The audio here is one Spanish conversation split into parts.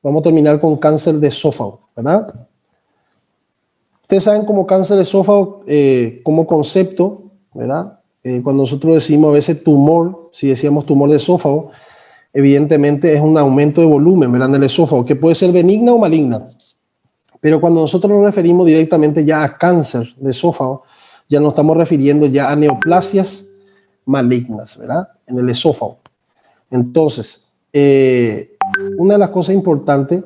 vamos a terminar con cáncer de esófago, ¿verdad? Ustedes saben como cáncer de esófago, como concepto, ¿verdad? Cuando nosotros decimos a veces tumor, si decíamos tumor de esófago, evidentemente es un aumento de volumen, ¿verdad? En el esófago, que puede ser benigna o maligna. Pero cuando nosotros nos referimos directamente ya a cáncer de esófago, ya nos estamos refiriendo ya a neoplasias malignas, ¿verdad? En el esófago. Entonces, una de las cosas importantes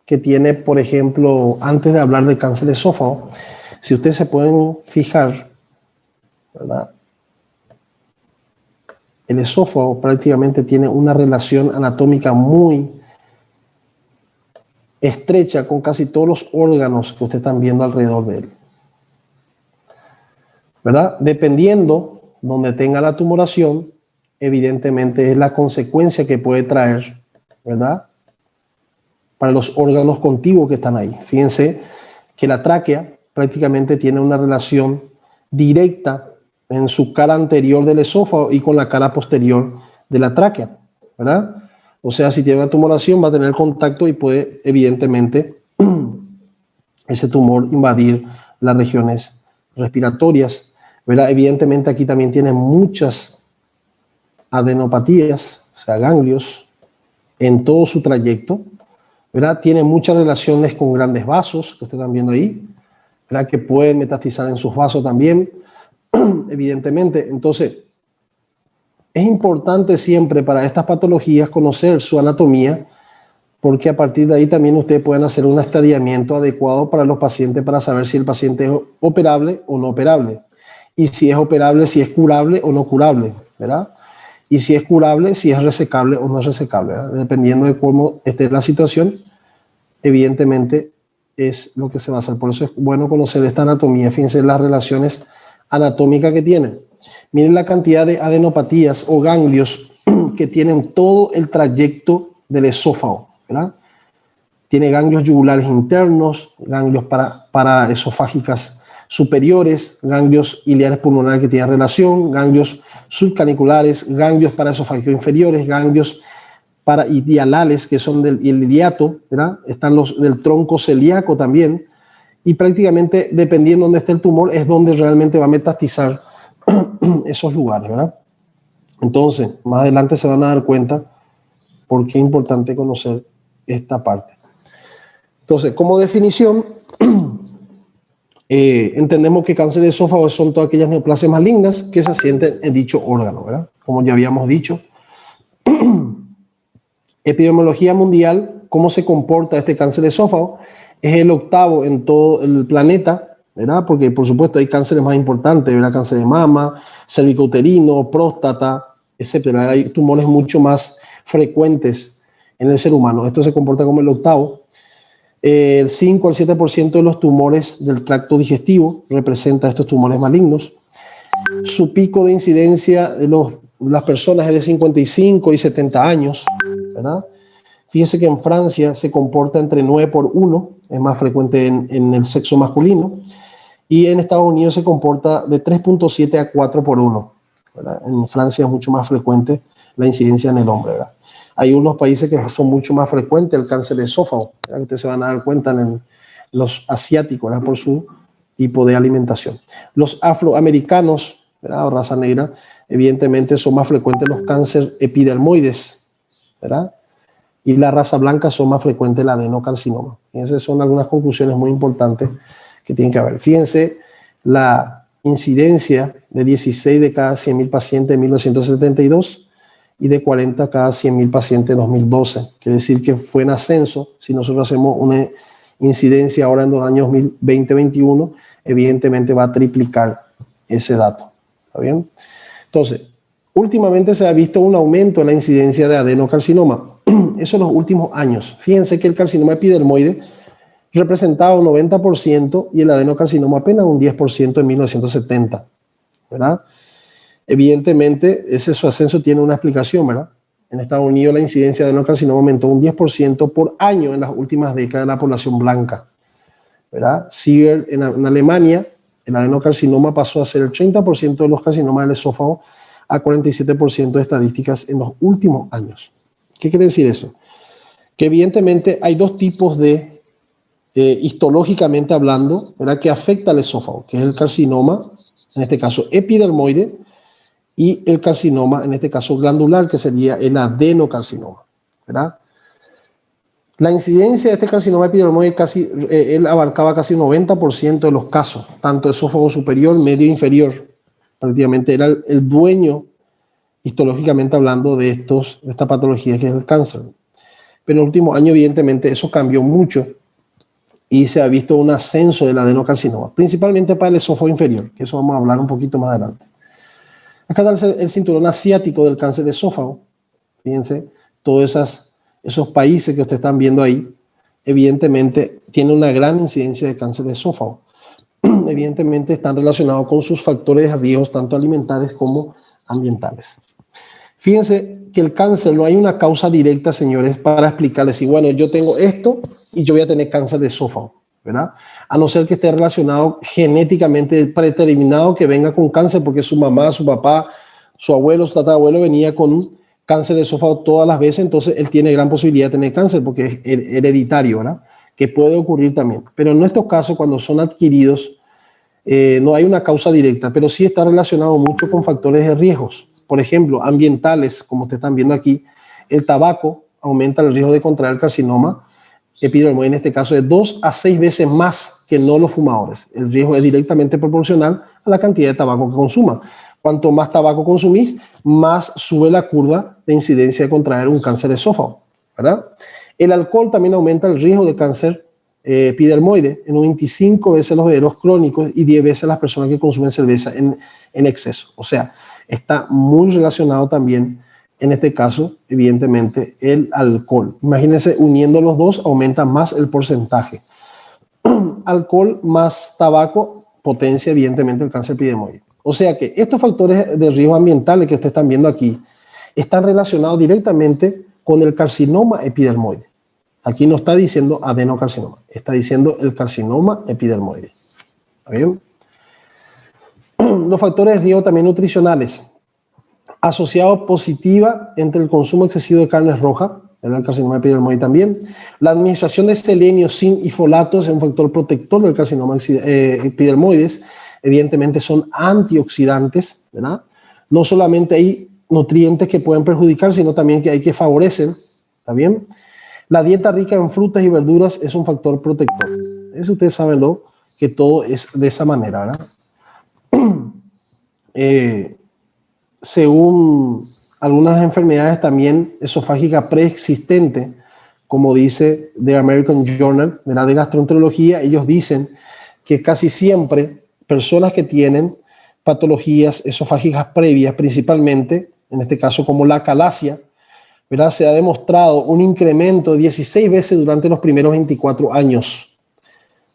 que tiene, por ejemplo, antes de hablar de cáncer de esófago, si ustedes se pueden fijar, ¿verdad? El esófago prácticamente tiene una relación anatómica muy estrecha con casi todos los órganos que ustedes están viendo alrededor de él, ¿verdad? Dependiendo donde tenga la tumoración, evidentemente es la consecuencia que puede traer, ¿verdad? Para los órganos contiguos que están ahí. Fíjense que la tráquea prácticamente tiene una relación directa en su cara anterior del esófago y con la cara posterior de la tráquea, ¿verdad? O sea, si tiene una tumoración va a tener contacto y puede, evidentemente, ese tumor invadir las regiones respiratorias, ¿verdad? Evidentemente aquí también tiene muchas adenopatías, o sea, ganglios, en todo su trayecto, ¿verdad? Tiene muchas relaciones con grandes vasos, que ustedes están viendo ahí, ¿verdad? Que pueden metastizar en sus vasos también, evidentemente. Entonces, es importante siempre para estas patologías conocer su anatomía, porque a partir de ahí también ustedes pueden hacer un estadiamiento adecuado para los pacientes para saber si el paciente es operable o no operable. Y si es operable, si es curable o no curable, ¿verdad? Y si es curable, si es resecable o no es resecable, ¿verdad? Dependiendo de cómo esté la situación, evidentemente es lo que se va a hacer. Por eso es bueno conocer esta anatomía. Fíjense las relaciones anatómicas que tienen. Miren la cantidad de adenopatías o ganglios que tienen todo el trayecto del esófago, ¿verdad? Tiene ganglios yugulares internos, ganglios paraesofágicas superiores, ganglios iliares pulmonares que tienen relación, ganglios subcaniculares, ganglios paraesofágicos inferiores, ganglios paraidialales que son del iliato, ¿verdad? Están los del tronco celíaco también, y prácticamente dependiendo de dónde esté el tumor es donde realmente va a metastizar esos lugares, ¿verdad? Entonces, más adelante se van a dar cuenta por qué es importante conocer esta parte. Entonces, como definición, entendemos que cáncer de esófago son todas aquellas neoplasias malignas que se sienten en dicho órgano, ¿verdad? Como ya habíamos dicho. Epidemiología mundial, ¿cómo se comporta este cáncer de esófago? Es el octavo en todo el planeta, ¿verdad? Porque por supuesto hay cánceres más importantes, ¿verdad? Cáncer de mama, cervicouterino, próstata, etcétera. Hay tumores mucho más frecuentes en el ser humano. Esto se comporta como el octavo. El 5 al 7% de los tumores del tracto digestivo representa estos tumores malignos. Su pico de incidencia de las personas es de 55 y 70 años, ¿verdad? Fíjese que en Francia se comporta entre 9 por 1, es más frecuente en el sexo masculino, y en Estados Unidos se comporta de 3.7 a 4 por 1, ¿verdad? En Francia es mucho más frecuente la incidencia en el hombre, ¿verdad? Hay unos países que son mucho más frecuentes el cáncer de esófago, ¿verdad? Ustedes se van a dar cuenta en los asiáticos, ¿verdad? Por su tipo de alimentación. Los afroamericanos, ¿verdad? O raza negra, evidentemente son más frecuentes los cánceres epidermoides, ¿verdad? Y la raza blanca son más frecuentes el adenocarcinoma. Y esas son algunas conclusiones muy importantes que tienen que haber. Fíjense la incidencia de 16 de cada 100.000 pacientes en 1972 y de 40 cada 100.000 pacientes en 2012. Quiere decir que fue en ascenso. Si nosotros hacemos una incidencia ahora en los años 2020-2021, evidentemente va a triplicar ese dato. ¿Está bien? Entonces, últimamente se ha visto un aumento en la incidencia de adenocarcinoma. Eso en los últimos años. Fíjense que el carcinoma epidermoide representaba un 90% y el adenocarcinoma apenas un 10% en 1970, ¿verdad? Evidentemente, su ascenso tiene una explicación, ¿verdad? En Estados Unidos la incidencia de adenocarcinoma aumentó un 10% por año en las últimas décadas de la población blanca, ¿verdad? Sigue en Alemania, el adenocarcinoma pasó a ser el 30% de los carcinomas del esófago a 47% de estadísticas en los últimos años. ¿Qué quiere decir eso? que evidentemente hay dos tipos de, histológicamente hablando, ¿verdad?, que afecta al esófago, que es el carcinoma, en este caso epidermoide, y el carcinoma, en este caso glandular, que sería el adenocarcinoma, ¿verdad? La incidencia de este carcinoma epidermoide él abarcaba casi un 90% de los casos, tanto esófago superior, medio e inferior. Prácticamente era el dueño, histológicamente hablando, de esta patología que es el cáncer. Pero en el último año, evidentemente, eso cambió mucho y se ha visto un ascenso del adenocarcinoma, principalmente para el esófago inferior, que eso vamos a hablar un poquito más adelante. Acá está el cinturón asiático del cáncer de esófago. Fíjense, todos esos países que ustedes están viendo ahí, evidentemente tienen una gran incidencia de cáncer de esófago. Evidentemente están relacionados con sus factores de riesgo, tanto alimentarios como ambientales. Fíjense que el cáncer no hay una causa directa, señores, para explicarles si, bueno, yo tengo esto y yo voy a tener cáncer de esófago, ¿verdad? A no ser que esté relacionado genéticamente predeterminado que venga con cáncer porque su mamá, su papá, su abuelo, su tatarabuelo venía con cáncer de esófago todas las veces, entonces él tiene gran posibilidad de tener cáncer porque es hereditario, ¿verdad? Que puede ocurrir también. Pero en nuestros casos, cuando son adquiridos, no hay una causa directa, pero sí está relacionado mucho con factores de riesgos. Por ejemplo, ambientales, como ustedes están viendo aquí, el tabaco aumenta el riesgo de contraer carcinoma epidermoide, en este caso de 2 a 6 veces más que no los fumadores. El riesgo es directamente proporcional a la cantidad de tabaco que consuma. Cuanto más tabaco consumís, más sube la curva de incidencia de contraer un cáncer de esófago, ¿verdad? El alcohol también aumenta el riesgo de cáncer epidermoide en 25 veces los beberos crónicos y 10 veces las personas que consumen cerveza en exceso. O sea, está muy relacionado también, en este caso, evidentemente, el alcohol. Imagínense, uniendo los dos, aumenta más el porcentaje. Alcohol más tabaco potencia, evidentemente, el cáncer epidermoide. O sea que estos factores de riesgo ambientales que ustedes están viendo aquí están relacionados directamente con el carcinoma epidermoide. Aquí no está diciendo adenocarcinoma, está diciendo el carcinoma epidermoide. ¿Está bien? Los factores de riesgo también nutricionales, asociados positiva entre el consumo excesivo de carnes rojas, el carcinoma epidermoide también. La administración de selenio, zinc y folatos es un factor protector del carcinoma epidermoides. Evidentemente son antioxidantes, ¿verdad? No solamente hay nutrientes que pueden perjudicar, sino también que hay que favorecer, ¿está bien? La dieta rica en frutas y verduras es un factor protector. Eso ustedes saben, ¿no? Que todo es de esa manera, ¿verdad? Según algunas enfermedades también esofágicas preexistentes, como dice The American Journal, ¿verdad?, de Gastroenterología, ellos dicen que casi siempre personas que tienen patologías esofágicas previas, principalmente, en este caso como la acalasia, ¿verdad?, se ha demostrado un incremento de 16 veces durante los primeros 24 años,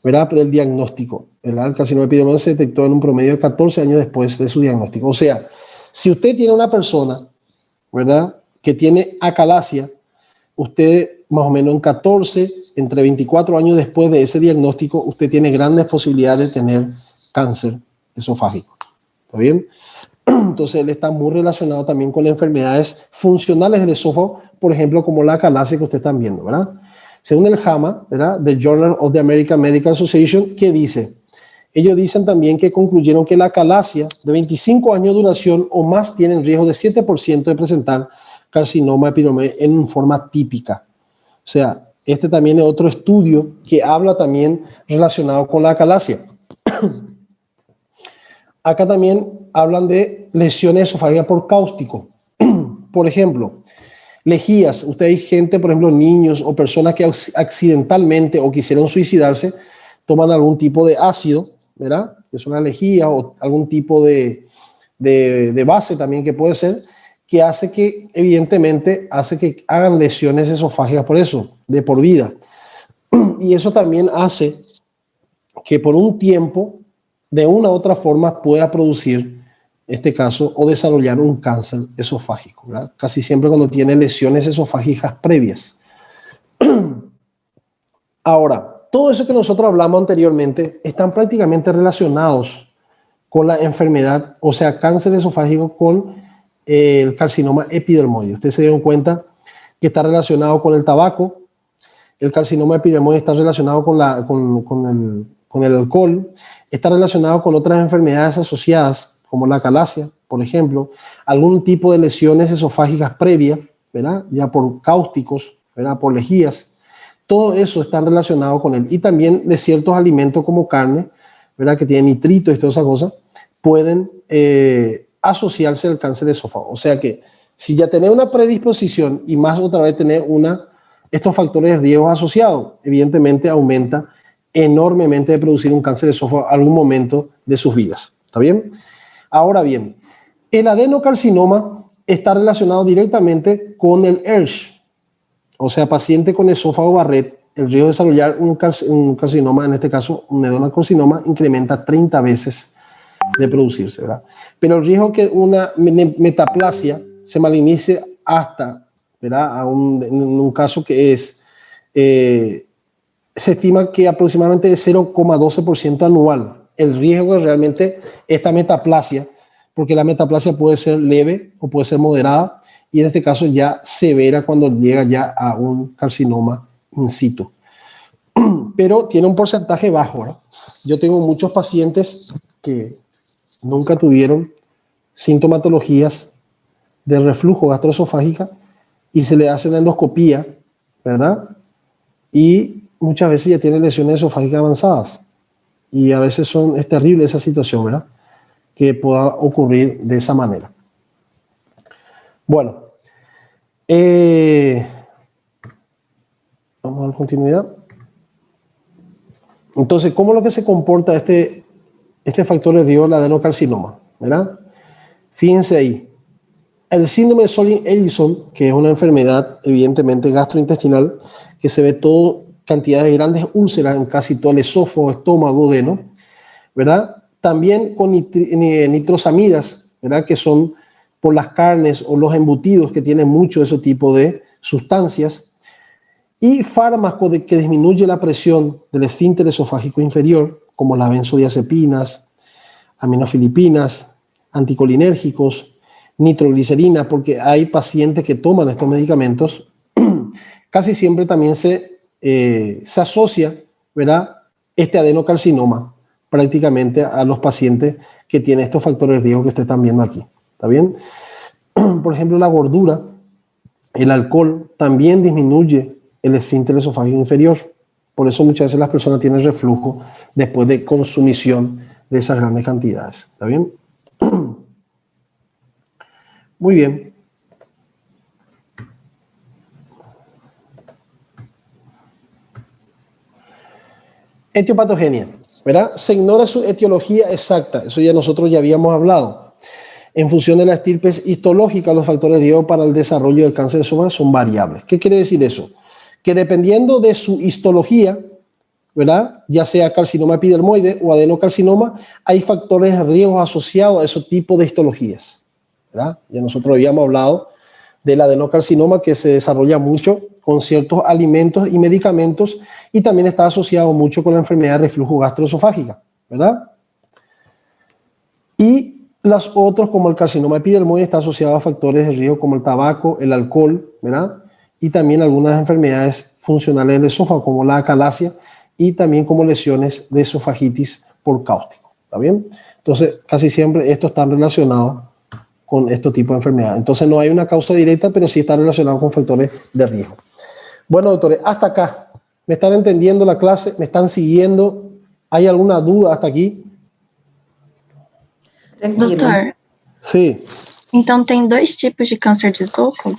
¿verdad?, del diagnóstico. El carcinoma epidermoide se detectó en un promedio de 14 años después de su diagnóstico. O sea, si usted tiene una persona, ¿verdad?, que tiene acalasia, usted más o menos en 14, entre 24 años después de ese diagnóstico, usted tiene grandes posibilidades de tener cáncer esofágico. ¿Está bien? Entonces él está muy relacionado también con las enfermedades funcionales del esófago, por ejemplo, como la acalasia que ustedes están viendo, ¿verdad? Según el JAMA, ¿verdad?, The Journal of the American Medical Association, ¿qué dice? Ellos dicen también que concluyeron que la acalasia de 25 años de duración o más tiene el riesgo de 7% de presentar carcinoma epidermoide en forma típica. O sea, este también es otro estudio que habla también relacionado con la acalasia. Acá también hablan de lesiones esofágicas por cáustico. Por ejemplo, lejías. Usted hay gente, por ejemplo, niños o personas que accidentalmente o quisieron suicidarse, toman algún tipo de ácido, ¿verdad?, que es una lejía, o algún tipo de base también que puede ser, que hace que, evidentemente, hace que hagan lesiones esofágicas por eso, de por vida. Y eso también hace que por un tiempo, de una u otra forma, pueda producir, este caso, o desarrollar un cáncer esofágico, ¿verdad? Casi siempre cuando tiene lesiones esofágicas previas. Ahora, todo eso que nosotros hablamos anteriormente están prácticamente relacionados con la enfermedad, o sea, cáncer esofágico con el carcinoma epidermoide. Ustedes se dieron cuenta que está relacionado con el tabaco, el carcinoma epidermoide está relacionado con el alcohol, está relacionado con otras enfermedades asociadas, como la calasia, por ejemplo, algún tipo de lesiones esofágicas previas, ¿verdad? Ya por cáusticos, ¿verdad? Por lejías. Todo eso está relacionado con él. Y también de ciertos alimentos como carne, ¿verdad? Que tienen nitritos y todas esas cosas, pueden asociarse al cáncer de esófago. O sea que si ya tenés una predisposición y más otra vez tenés estos factores de riesgo asociados, evidentemente aumenta enormemente de producir un cáncer de esófago en algún momento de sus vidas. ¿Está bien? Ahora bien, el adenocarcinoma está relacionado directamente con el ERSH, o sea, paciente con esófago Barrett, el riesgo de desarrollar un carcinoma, en este caso un adenocarcinoma, incrementa 30 veces de producirse, ¿verdad? Pero el riesgo que una metaplasia se malignice hasta, ¿verdad? En un caso que es, se estima que aproximadamente de 0,12% anual el riesgo de realmente esta metaplasia, porque la metaplasia puede ser leve o puede ser moderada, y en este caso ya severa cuando llega ya a un carcinoma in situ. Pero tiene un porcentaje bajo, ¿verdad? Yo tengo muchos pacientes que nunca tuvieron sintomatologías de reflujo gastroesofágica y se le hace una endoscopía, ¿verdad? Y muchas veces ya tienen lesiones esofágicas avanzadas. Y a veces es terrible esa situación, ¿verdad? Que pueda ocurrir de esa manera. Bueno, vamos a dar continuidad. Entonces, ¿cómo es lo que se comporta este factor de riesgo del adenocarcinoma? ¿Verdad? Fíjense ahí. El síndrome de Soling-Ellison, que es una enfermedad evidentemente gastrointestinal, que se ve todo cantidades de grandes úlceras en casi todo el esófago, estómago, duodeno, ¿verdad? También con nitrosamidas, ¿verdad? Que son por las carnes o los embutidos que tienen mucho ese tipo de sustancias, y fármacos que disminuyen la presión del esfínter esofágico inferior, como las benzodiazepinas, aminofilipinas, anticolinérgicos, nitroglicerina, porque hay pacientes que toman estos medicamentos, casi siempre también se asocia, ¿verdad?, este adenocarcinoma prácticamente a los pacientes que tienen estos factores de riesgo que ustedes están viendo aquí. ¿Está bien? Por ejemplo, la gordura, el alcohol también disminuye el esfínter esofágico inferior. Por eso muchas veces las personas tienen reflujo después de consumición de esas grandes cantidades. ¿Está bien? Muy bien. Etiopatogenia, ¿verdad? Se ignora su etiología exacta, eso ya nosotros ya habíamos hablado. En función de la estirpe histológica, los factores de riesgo para el desarrollo del cáncer de esófago son variables. ¿Qué quiere decir eso? Que dependiendo de su histología, ¿verdad?, ya sea carcinoma epidermoide o adenocarcinoma, hay factores de riesgo asociados a esos tipos de histologías, ¿verdad? Ya nosotros habíamos hablado del adenocarcinoma, que se desarrolla mucho con ciertos alimentos y medicamentos, y también está asociado mucho con la enfermedad de reflujo gastroesofágica, ¿verdad? Y los otros, como el carcinoma epidermoide, está asociado a factores de riesgo como el tabaco, el alcohol, ¿verdad? Y también algunas enfermedades funcionales del esófago, como la acalasia, y también como lesiones de esofagitis por cáustico, ¿está bien? Entonces, casi siempre esto está relacionado con este tipo de enfermedad. Entonces, no hay una causa directa, pero sí está relacionado con factores de riesgo. Bueno, doctores, hasta acá. ¿Me están entendiendo la clase? ¿Me están siguiendo? ¿Hay alguna duda hasta aquí? Doutor, Sim. então tem dois tipos de câncer de esôfago?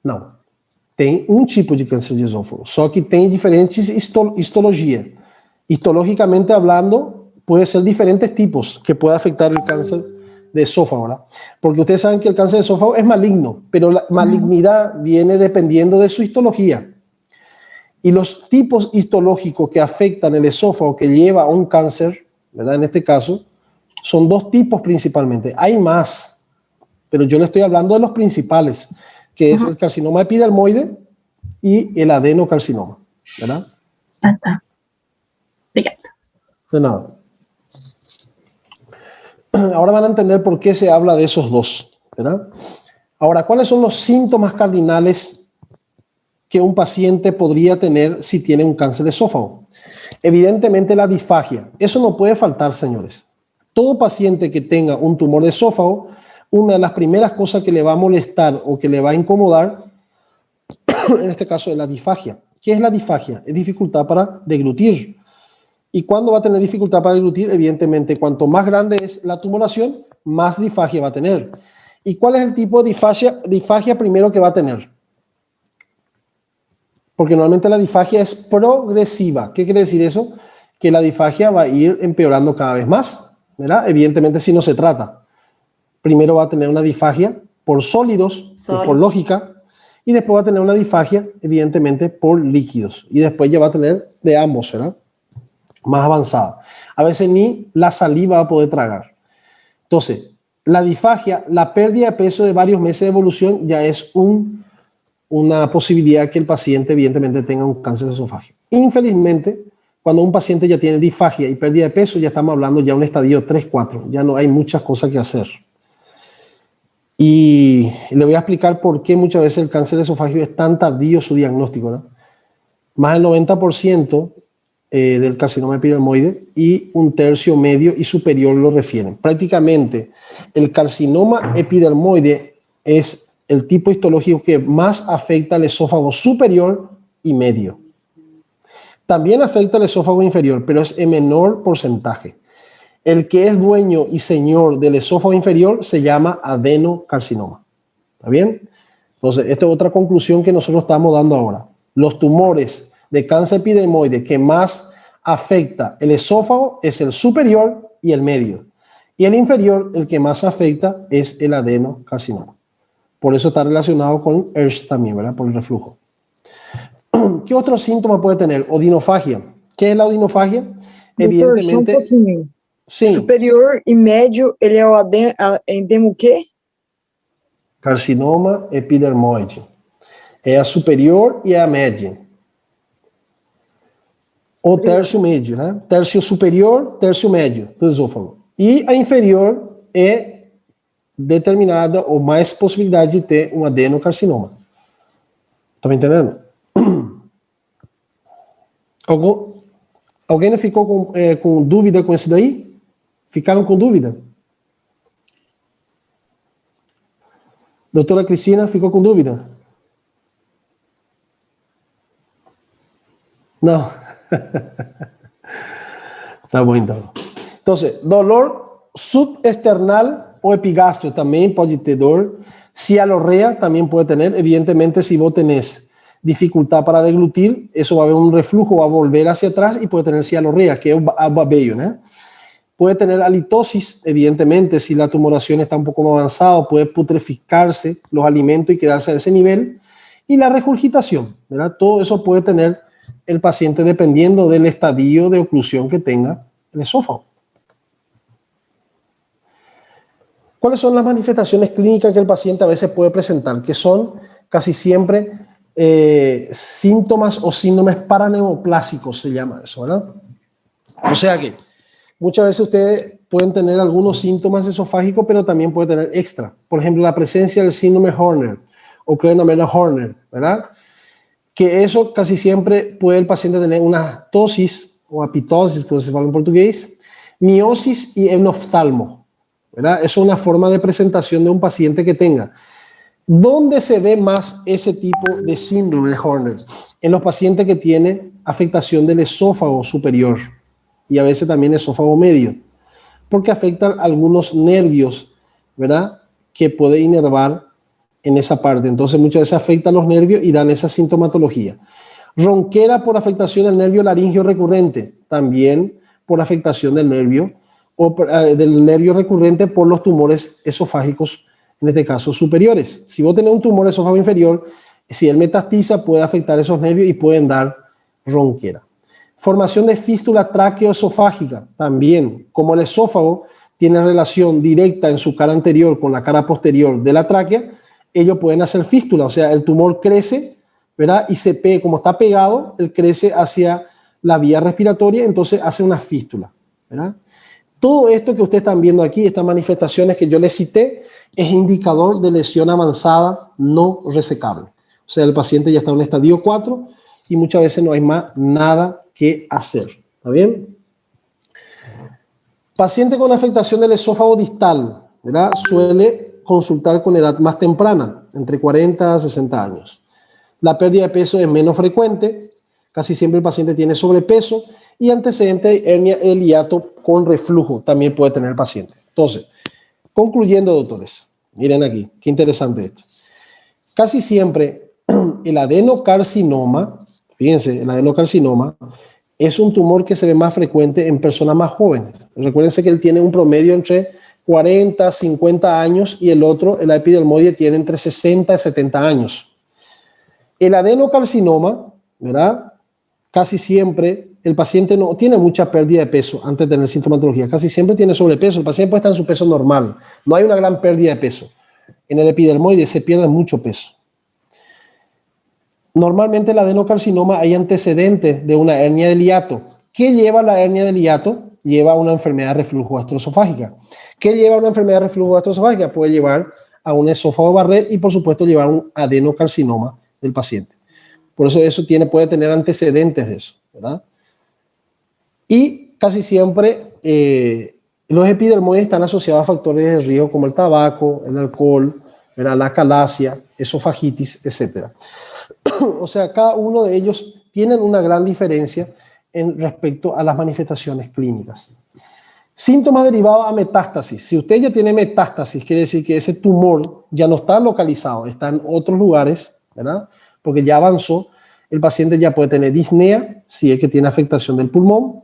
Não. Tem um tipo de câncer de esôfago, só que tem diferentes histologia. Histológicamente hablando, puede ser diferentes tipos que puede afectar el cáncer de esófago, ¿verdad? Porque ustedes saben que el cáncer de esófago es maligno, pero la malignidad viene dependiendo de su histología. Y los tipos histológicos que afectan el esófago que lleva a un cáncer, ¿verdad? En este caso, son dos tipos principalmente. Hay más, pero yo le estoy hablando de los principales, que es el carcinoma epidermoide y el adenocarcinoma, ¿verdad? Ah, tá. Obrigada. De nada. Ahora van a entender por qué se habla de esos dos, ¿verdad? Ahora, ¿cuáles son los síntomas cardinales que un paciente podría tener si tiene un cáncer de esófago? Evidentemente la disfagia. Eso no puede faltar, señores. Todo paciente que tenga un tumor de esófago, una de las primeras cosas que le va a molestar o que le va a incomodar, en este caso, es la disfagia. ¿Qué es la disfagia? Es dificultad para deglutir. ¿Y cuándo va a tener dificultad para deglutir? Evidentemente, cuanto más grande es la tumoración, más disfagia va a tener. ¿Y cuál es el tipo de disfagia primero que va a tener? Porque normalmente la disfagia es progresiva. ¿Qué quiere decir eso? Que la disfagia va a ir empeorando cada vez más, ¿verdad? Evidentemente, si no se trata. Primero va a tener una disfagia por sólidos, que es por lógica, y después va a tener una disfagia, evidentemente, por líquidos. Y después ya va a tener de ambos, ¿verdad? Más avanzada. A veces ni la saliva va a poder tragar. Entonces, la disfagia, la pérdida de peso de varios meses de evolución ya es una posibilidad que el paciente evidentemente tenga un cáncer de esofagio. Infelizmente, cuando un paciente ya tiene disfagia y pérdida de peso, ya estamos hablando ya de un estadio 3-4, ya no hay muchas cosas que hacer. Y le voy a explicar por qué muchas veces el cáncer de esofagio es tan tardío su diagnóstico, ¿verdad? Más del 90% del carcinoma epidermoide y un tercio medio y superior lo refieren. Prácticamente el carcinoma epidermoide es el tipo histológico que más afecta al esófago superior y medio. También afecta al esófago inferior, pero es en menor porcentaje. El que es dueño y señor del esófago inferior se llama adenocarcinoma. ¿Está bien? Entonces, esta es otra conclusión que nosotros estamos dando ahora. Los tumores de cáncer epidermoide que más afecta el esófago es el superior y el medio. Y el inferior, el que más afecta, es el adenocarcinoma. Por eso está relacionado con ERS también, ¿verdad? Por el reflujo. ¿Qué otro síntoma puede tener? Odinofagia. ¿Qué es la odinofagia? Doutor, só um pouquinho. Sim. Superior e médio, ele é o endemo o quê? Carcinoma epidermoide. É a superior e a média. O tércio médio, né? Tércio superior, tércio médio do esôfago. E a inferior é determinada ou mais possibilidade de ter um adenocarcinoma. Estão me entendendo? Alguém não ficou com dúvida com isso daí? Ficaram com dúvida? Doutora Cristina, ficou com dúvida? Não. Está bom, então. Então, dolor subesternal ou epigástreo também pode ter dor. Cialorrea também pode ter. Evidentemente, se vos tenés dificultad para deglutir, eso va a haber un reflujo, va a volver hacia atrás y puede tener cialorrea, que es bello, ¿no? Puede tener halitosis, evidentemente, si la tumoración está un poco más avanzada, puede putreficarse los alimentos y quedarse a ese nivel. Y la regurgitación, ¿verdad? Todo eso puede tener el paciente dependiendo del estadio de oclusión que tenga el esófago. ¿Cuáles son las manifestaciones clínicas que el paciente a veces puede presentar? Que son casi siempre síntomas o síndromes paraneoplásicos, se llama eso, ¿verdad? O sea que muchas veces ustedes pueden tener algunos síntomas esofágicos, pero también puede tener extra. Por ejemplo, la presencia del síndrome Horner o Creutzfeldt-Horner, ¿verdad? Que eso casi siempre puede el paciente tener una tosis o apitosis, como se habla en portugués, miosis y enoftalmo, ¿verdad? Eso es una forma de presentación de un paciente que tenga. ¿Dónde se ve más ese tipo de síndrome de Horner? En los pacientes que tienen afectación del esófago superior y a veces también esófago medio, porque afectan algunos nervios, ¿verdad? Que puede inervar en esa parte. Entonces muchas veces afectan los nervios y dan esa sintomatología. Ronquera por afectación del nervio laringio recurrente, también por afectación del nervio o del nervio recurrente por los tumores esofágicos, en este caso superiores. Si vos tenés un tumor esófago inferior, si él metastiza puede afectar esos nervios y pueden dar ronquera. Formación de fístula tráqueo-esofágica, también, como el esófago tiene relación directa en su cara anterior con la cara posterior de la tráquea, ellos pueden hacer fístula, o sea, el tumor crece, ¿verdad? Y como está pegado, él crece hacia la vía respiratoria, entonces hace una fístula, ¿verdad? Todo esto que ustedes están viendo aquí, estas manifestaciones que yo les cité, es indicador de lesión avanzada no resecable. O sea, el paciente ya está en un estadio 4 y muchas veces no hay más nada que hacer. ¿Está bien? Paciente con afectación del esófago distal, ¿verdad? Suele consultar con edad más temprana, entre 40 a 60 años. La pérdida de peso es menos frecuente, casi siempre el paciente tiene sobrepeso y antecedente de hernia del hiato con reflujo también puede tener el paciente. Entonces, concluyendo, doctores, miren aquí, qué interesante esto. Casi siempre el adenocarcinoma, fíjense, el adenocarcinoma es un tumor que se ve más frecuente en personas más jóvenes. Recuérdense que él tiene un promedio entre 40, 50 años y el otro, el epidermoide, tiene entre 60 y 70 años. El adenocarcinoma, ¿verdad? Casi siempre el paciente no tiene mucha pérdida de peso antes de tener sintomatología. Casi siempre tiene sobrepeso. El paciente puede estar en su peso normal. No hay una gran pérdida de peso. En el epidermoide se pierde mucho peso. Normalmente el adenocarcinoma hay antecedentes de una hernia del hiato. ¿Qué lleva la hernia del hiato? Lleva a una enfermedad de reflujo gastroesofágica. ¿Qué lleva a una enfermedad de reflujo gastroesofágica? Puede llevar a un esófago Barrett y por supuesto llevar a un adenocarcinoma del paciente. Por eso puede tener antecedentes de eso, ¿verdad? Y casi siempre los epidermoides están asociados a factores de riesgo como el tabaco, el alcohol, ¿verdad? La calasia, esofagitis, etc. O sea, cada uno de ellos tienen una gran diferencia en respecto a las manifestaciones clínicas. Síntomas derivados a metástasis. Si usted ya tiene metástasis, quiere decir que ese tumor ya no está localizado, está en otros lugares, ¿verdad? Porque ya avanzó. El paciente ya puede tener disnea, si es que tiene afectación del pulmón.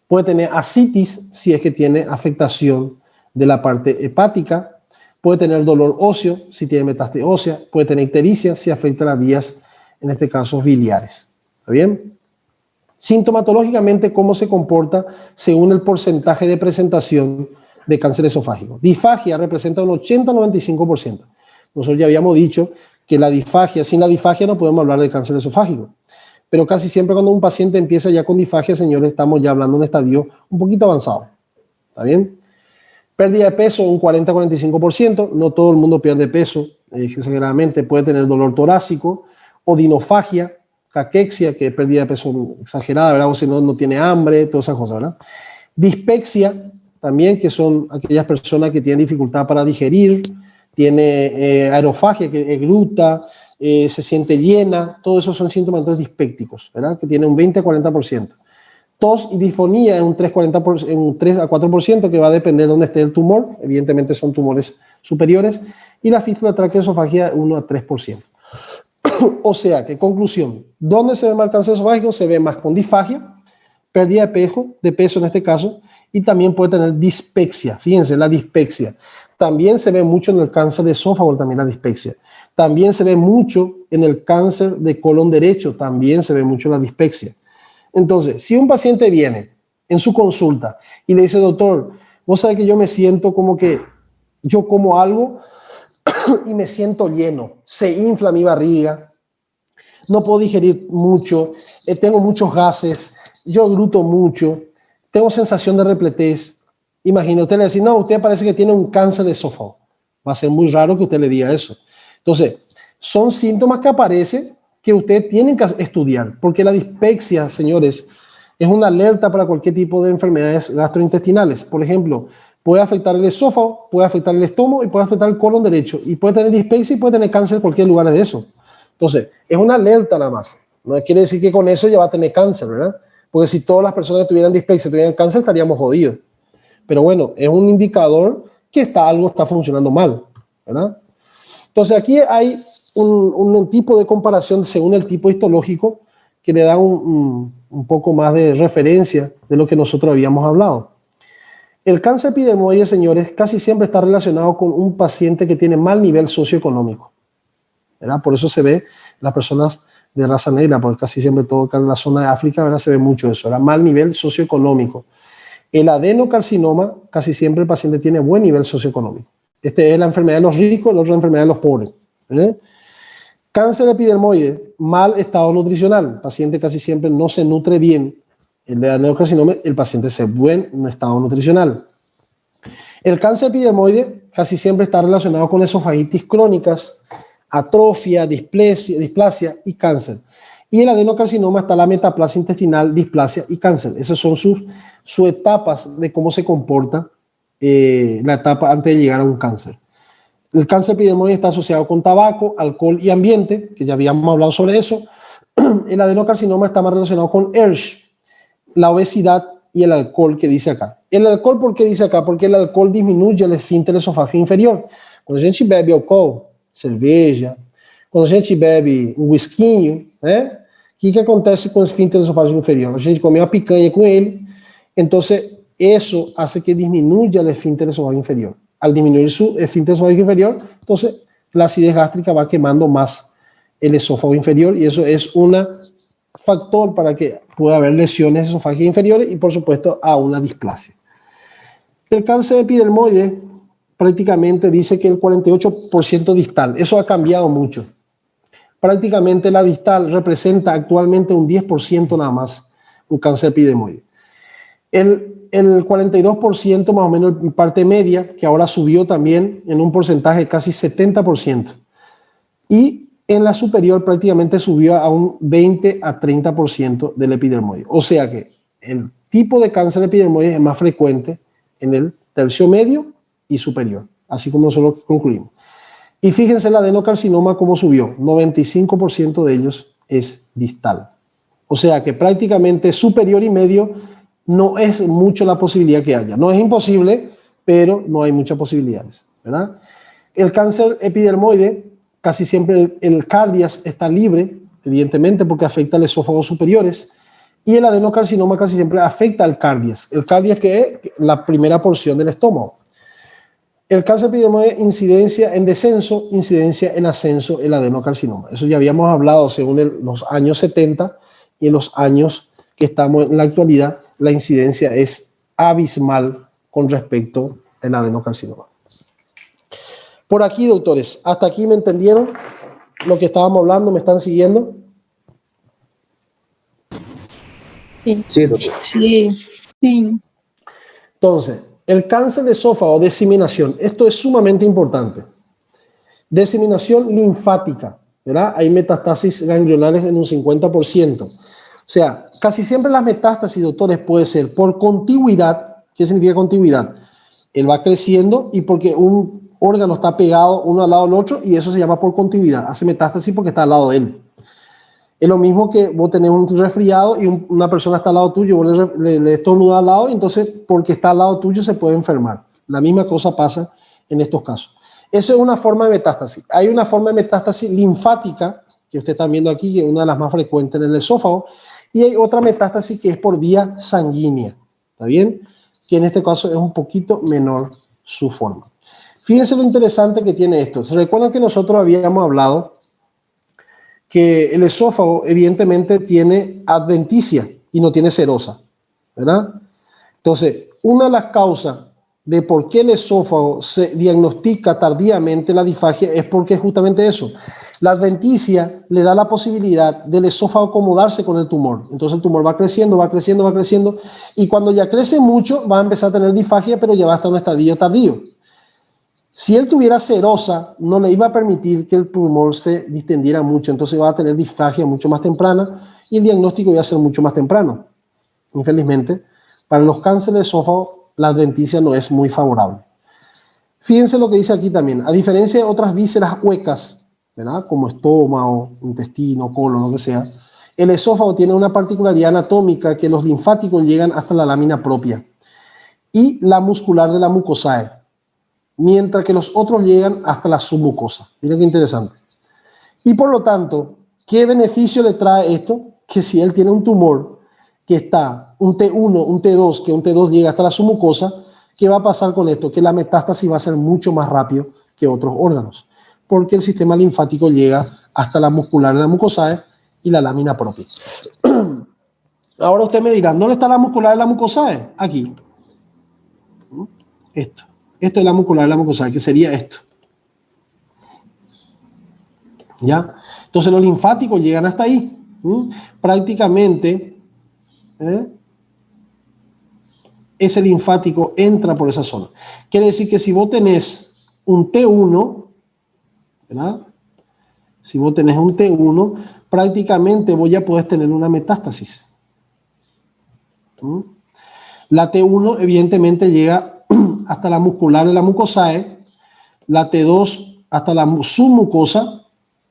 Puede tener ascitis, si es que tiene afectación de la parte hepática. Puede tener dolor óseo, si tiene metástasis ósea. Puede tener ictericia, si afecta las vías, en este caso, biliares. ¿Está bien? Sintomatológicamente, ¿cómo se comporta según el porcentaje de presentación de cáncer esofágico? Disfagia representa un 80-95%. Nosotros ya habíamos dicho que la disfagia, sin la disfagia no podemos hablar de cáncer esofágico. Pero casi siempre cuando un paciente empieza ya con disfagia, señores, estamos ya hablando de un estadio un poquito avanzado. ¿Está bien? Pérdida de peso, un 40-45%. No todo el mundo pierde peso exageradamente. Puede tener dolor torácico, odinofagia, caquexia, que es pérdida de peso exagerada, ¿verdad? O si no, no tiene hambre, todas esas cosas, ¿verdad? Dispepsia, también, que son aquellas personas que tienen dificultad para digerir, tiene aerofagia, que egluta, se siente llena, todos esos son síntomas entonces dispépticos, ¿verdad? Que tiene un 20-40%. Tos y disfonía en un 3 a 4%, que va a depender de dónde esté el tumor, evidentemente son tumores superiores, y la fístula traqueoesofágica 1 a 3%. O sea, que conclusión, ¿dónde se ve más el cáncer esofágico? Se ve más con disfagia, pérdida de peso en este caso, y también puede tener dispepsia. Fíjense, la dispepsia. También se ve mucho en el cáncer de esófago, también la dispepsia. También se ve mucho en el cáncer de colon derecho, también se ve mucho la dispepsia. Entonces, si un paciente viene en su consulta y le dice, doctor, vos sabés que yo me siento como que yo como algo y me siento lleno, se infla mi barriga, no puedo digerir mucho, tengo muchos gases, yo gluto mucho, tengo sensación de repletez. Imagina, usted le dice, no, usted parece que tiene un cáncer de esófago. Va a ser muy raro que usted le diga eso. Entonces, son síntomas que aparecen que ustedes tienen que estudiar, porque la dispepsia, señores, es una alerta para cualquier tipo de enfermedades gastrointestinales. Por ejemplo, puede afectar el esófago, puede afectar el estómago y puede afectar el colon derecho. Y puede tener dispepsia y puede tener cáncer en cualquier lugar de eso. Entonces, es una alerta nada más. No quiere decir que con eso ya va a tener cáncer, ¿verdad? Porque si todas las personas que tuvieran dispepsia tuvieran cáncer, estaríamos jodidos. Pero bueno, es un indicador que algo está funcionando mal, ¿verdad? Entonces, aquí hay un tipo de comparación según el tipo histológico que le da un poco más de referencia de lo que nosotros habíamos hablado. El cáncer epidermoide, señores, casi siempre está relacionado con un paciente que tiene mal nivel socioeconómico, ¿verdad? Por eso se ve las personas de raza negra, porque casi siempre todo en la zona de África, ¿verdad? Se ve mucho eso, ¿verdad? Mal nivel socioeconómico. El adenocarcinoma, casi siempre el paciente tiene buen nivel socioeconómico. Esta es la enfermedad de los ricos, la otra enfermedad de los pobres. Cáncer epidermoide, mal estado nutricional. El paciente casi siempre no se nutre bien. El de adenocarcinoma, el paciente se ve buen estado nutricional. El cáncer epidermoide casi siempre está relacionado con esofagitis crónicas, atrofia, displasia y cáncer. Y el adenocarcinoma está la metaplasia intestinal, displasia y cáncer. Esas son sus etapas de cómo se comporta la etapa antes de llegar a un cáncer. El cáncer epidermoide está asociado con tabaco, alcohol y ambiente, que ya habíamos hablado sobre eso. El adenocarcinoma está más relacionado con ERSH, la obesidad y el alcohol, que dice acá. El alcohol, ¿por qué dice acá? Porque el alcohol disminuye el esfínter esofágico inferior. Quando a gente bebe álcool, cerveja, quando a gente bebe um whiskinho, né? O que acontece com o esfínter esofágico inferior? A gente come uma picanha com ele, então isso hace que disminuya el esfínter esofágico inferior. Al disminuir su esfínter esofágico inferior, entonces la acidez gástrica va quemando más el esófago inferior y eso es un factor para que pueda haber lesiones esofágicas inferiores y, por supuesto, a una displasia. El cáncer epidermoide prácticamente dice que el 48% distal. Eso ha cambiado mucho. Prácticamente la distal representa actualmente un 10% nada más un cáncer epidermoide. El 42% más o menos en parte media, que ahora subió también en un porcentaje de casi 70%. Y en la superior prácticamente subió a un 20 a 30% del epidermoide. O sea que el tipo de cáncer epidermoide es más frecuente en el tercio medio y superior, así como nosotros concluimos. Y fíjense el adenocarcinoma cómo subió, 95% de ellos es distal. O sea que prácticamente superior y medio no es mucho la posibilidad que haya. No es imposible, pero no hay muchas posibilidades, ¿verdad? El cáncer epidermoide, casi siempre el cardias está libre, evidentemente porque afecta al esófago superiores, y el adenocarcinoma casi siempre afecta al cardias. El cardias, que es la primera porción del estómago. El cáncer epidermoide, incidencia en descenso, incidencia en ascenso, el adenocarcinoma. Eso ya habíamos hablado según los años 70 y en los años que estamos en la actualidad, la incidencia es abismal con respecto al adenocarcinoma. Por aquí, doctores, ¿hasta aquí me entendieron lo que estábamos hablando? ¿Me están siguiendo? Sí, doctor. Sí. Entonces, el cáncer de esófago, diseminación, esto es sumamente importante. Diseminación linfática, ¿verdad? Hay metástasis ganglionales en un 50%. O sea, casi siempre las metástasis, doctores, puede ser por contigüidad. ¿Qué significa contigüidad? Él va creciendo y porque un órgano está pegado uno al lado del otro y eso se llama por contigüidad. Hace metástasis porque está al lado de él. Es lo mismo que vos tenés un resfriado y una persona está al lado tuyo, vos le estornudas al lado y entonces porque está al lado tuyo se puede enfermar. La misma cosa pasa en estos casos. Esa es una forma de metástasis. Hay una forma de metástasis linfática, que ustedes están viendo aquí, que es una de las más frecuentes en el esófago, y hay otra metástasis que es por vía sanguínea, ¿está bien? Que en este caso es un poquito menor su forma. Fíjense lo interesante que tiene esto. ¿Se recuerdan que nosotros habíamos hablado que el esófago evidentemente tiene adventicia y no tiene serosa, ¿verdad? Entonces, una de las causas de por qué el esófago se diagnostica tardíamente la disfagia es porque es justamente eso. La adventicia le da la posibilidad del esófago acomodarse con el tumor. Entonces el tumor va creciendo, va creciendo, va creciendo, y cuando ya crece mucho va a empezar a tener disfagia, pero ya va a estar en un estadio tardío. Si él tuviera serosa, no le iba a permitir que el tumor se distendiera mucho, entonces va a tener disfagia mucho más temprana y el diagnóstico iba a ser mucho más temprano. Infelizmente, para los cánceres de esófago, la adventicia no es muy favorable. Fíjense lo que dice aquí también. A diferencia de otras vísceras huecas, ¿verdad? Como estómago, intestino, colon, lo que sea, el esófago tiene una particularidad anatómica que los linfáticos llegan hasta la lámina propia y la muscular de la mucosae, mientras que los otros llegan hasta la submucosa. Miren qué interesante. Y por lo tanto, ¿qué beneficio le trae esto? Que si él tiene un tumor que está, un T1, un T2, que un T2 llega hasta la submucosa, ¿qué va a pasar con esto? Que la metástasis va a ser mucho más rápido que otros órganos, porque el sistema linfático llega hasta la muscular de la mucosae y la lámina propia. Ahora usted me dirá, ¿dónde está la muscular de la mucosae? Aquí. Esto. Esto es la muscular de la mucosae, que sería esto. ¿Ya? Entonces los linfáticos llegan hasta ahí. Prácticamente ese linfático entra por esa zona. Quiere decir que si vos tenés un T1, ¿verdad? si vos tenés un T1, prácticamente vos ya podés tener una metástasis. La T1 evidentemente llega hasta la muscular de la mucosae, la T2 hasta la submucosa,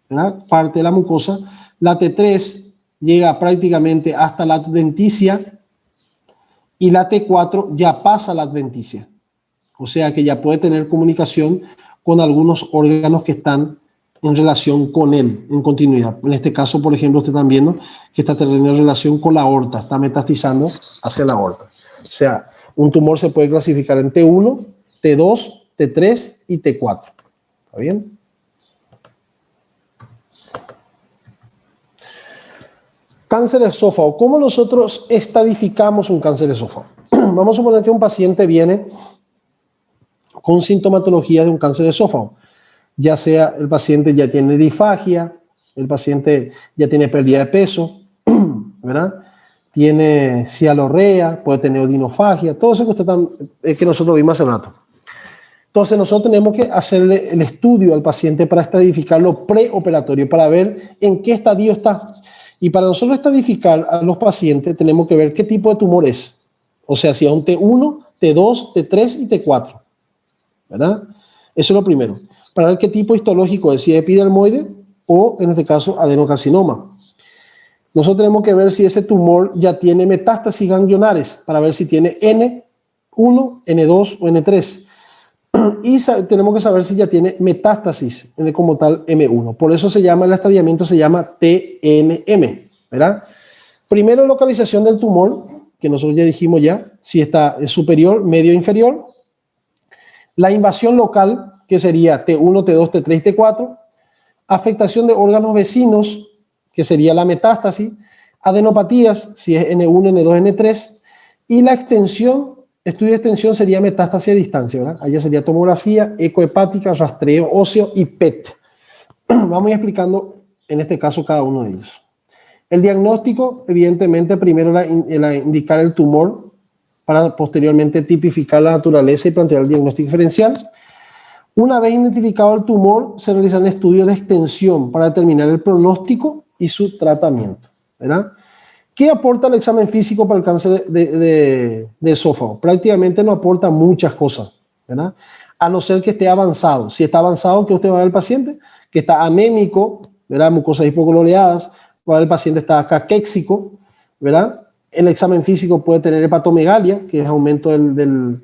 ¿verdad? Parte de la mucosa, la T3 llega prácticamente hasta la adventicia y la T4 ya pasa la adventicia. O sea que ya puede tener comunicación con algunos órganos que están en relación con él, en continuidad. En este caso, por ejemplo, ustedes están viendo que está teniendo relación con la aorta, está metastizando hacia la aorta. O sea, un tumor se puede clasificar en T1, T2, T3 y T4. ¿Está bien? Cáncer de esófago. ¿Cómo nosotros estadificamos un cáncer de esófago? Vamos a suponer que un paciente viene con sintomatología de un cáncer de esófago. Ya sea el paciente ya tiene disfagia, el paciente ya tiene pérdida de peso, ¿verdad? Tiene cialorrea, puede tener odinofagia, todo eso que nosotros vimos hace rato. Entonces nosotros tenemos que hacerle el estudio al paciente para estadificarlo preoperatorio, para ver en qué estadio está. Y para nosotros estadificar a los pacientes tenemos que ver qué tipo de tumor es. O sea, si es un T1, T2, T3 y T4. ¿Verdad? Eso es lo primero. Para ver qué tipo histológico es, si es epidermoide o, en este caso, adenocarcinoma. Nosotros tenemos que ver si ese tumor ya tiene metástasis ganglionares, para ver si tiene N1, N2 o N3. Y tenemos que saber si ya tiene metástasis como tal M1. Por eso se llama, el estadiamiento se llama TNM, ¿verdad? Primero, localización del tumor, que nosotros ya dijimos si está superior, medio, inferior. La invasión local, que sería T1, T2, T3 y T4. Afectación de órganos vecinos, que sería la metástasis. Adenopatías, si es N1, N2, N3. Y la extensión, estudio de extensión sería metástasis a distancia, ¿verdad? Allá sería tomografía, ecohepática, rastreo óseo y PET. Vamos a ir explicando en este caso cada uno de ellos. El diagnóstico, evidentemente, primero era indicar el tumor, para posteriormente tipificar la naturaleza y plantear el diagnóstico diferencial. Una vez identificado el tumor, se realizan estudios de extensión para determinar el pronóstico y su tratamiento, ¿verdad? ¿Qué aporta el examen físico para el cáncer de esófago? Prácticamente no aporta muchas cosas, ¿verdad? A no ser que esté avanzado. Si está avanzado, ¿qué usted va a ver el paciente? Que está anémico, ¿verdad? Mucosas hipocoloreadas, va a ver el paciente está caquéxico, ¿verdad? El examen físico puede tener hepatomegalia, que es aumento del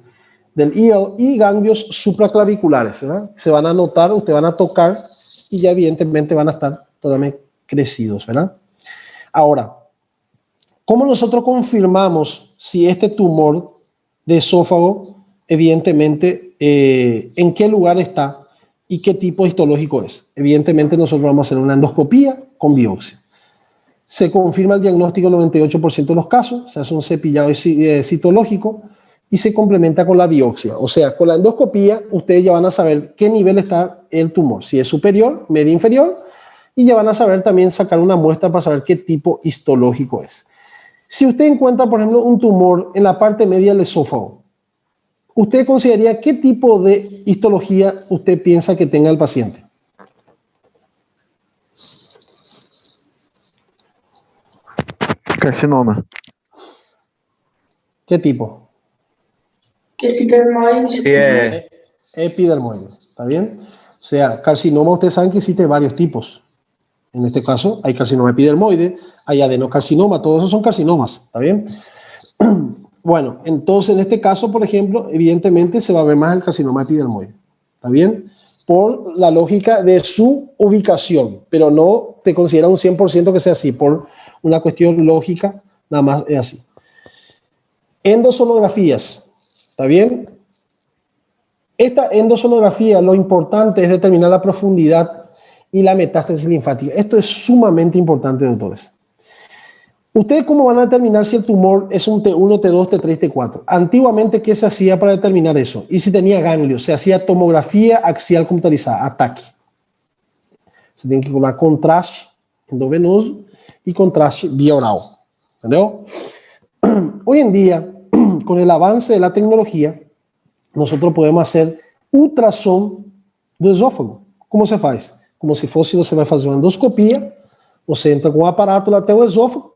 hígado, y ganglios supraclaviculares, ¿verdad? Se van a notar, ustedes van a tocar y ya evidentemente van a estar totalmente crecidos, ¿verdad? Ahora, ¿cómo nosotros confirmamos si este tumor de esófago, evidentemente, en qué lugar está y qué tipo histológico es? Evidentemente nosotros vamos a hacer una endoscopía con biopsia. Se confirma el diagnóstico en 98% de los casos, se hace un cepillado citológico y se complementa con la biopsia. O sea, con la endoscopía ustedes ya van a saber qué nivel está el tumor, si es superior, medio, inferior, y ya van a saber también sacar una muestra para saber qué tipo histológico es. Si usted encuentra, por ejemplo, un tumor en la parte media del esófago, ¿usted consideraría qué tipo de histología usted piensa que tenga el paciente? Carcinoma. ¿Qué tipo? Epidermoide. Sí, Epidermoide, ¿está bien? O sea, carcinoma, ustedes saben que existe varios tipos. En este caso, hay carcinoma epidermoide, hay adenocarcinoma, todos esos son carcinomas, ¿está bien? Bueno, entonces en este caso, por ejemplo, evidentemente se va a ver más el carcinoma epidermoide, ¿está bien? Por la lógica de su ubicación, pero no te considera un 100% que sea así, por una cuestión lógica, nada más es así. Endosonografías, ¿está bien? Esta endosonografía, lo importante es determinar la profundidad y la metástasis linfática. Esto es sumamente importante, doctores. ¿Ustedes cómo van a determinar si el tumor es un T1, T2, T3, T4? Antiguamente, ¿qué se hacía para determinar eso? Y si tenía ganglios, se hacía tomografía axial computarizada, ATAC. Se tiene que colocar contraste endovenoso y contraste vía oral. ¿Entendeu? Hoy en día, con el avance de la tecnología, nosotros podemos hacer ultrassom do esófago. ¿Cómo se hace? como se fosse você vai fazer uma endoscopia, você entra com o aparato lá até o esôfago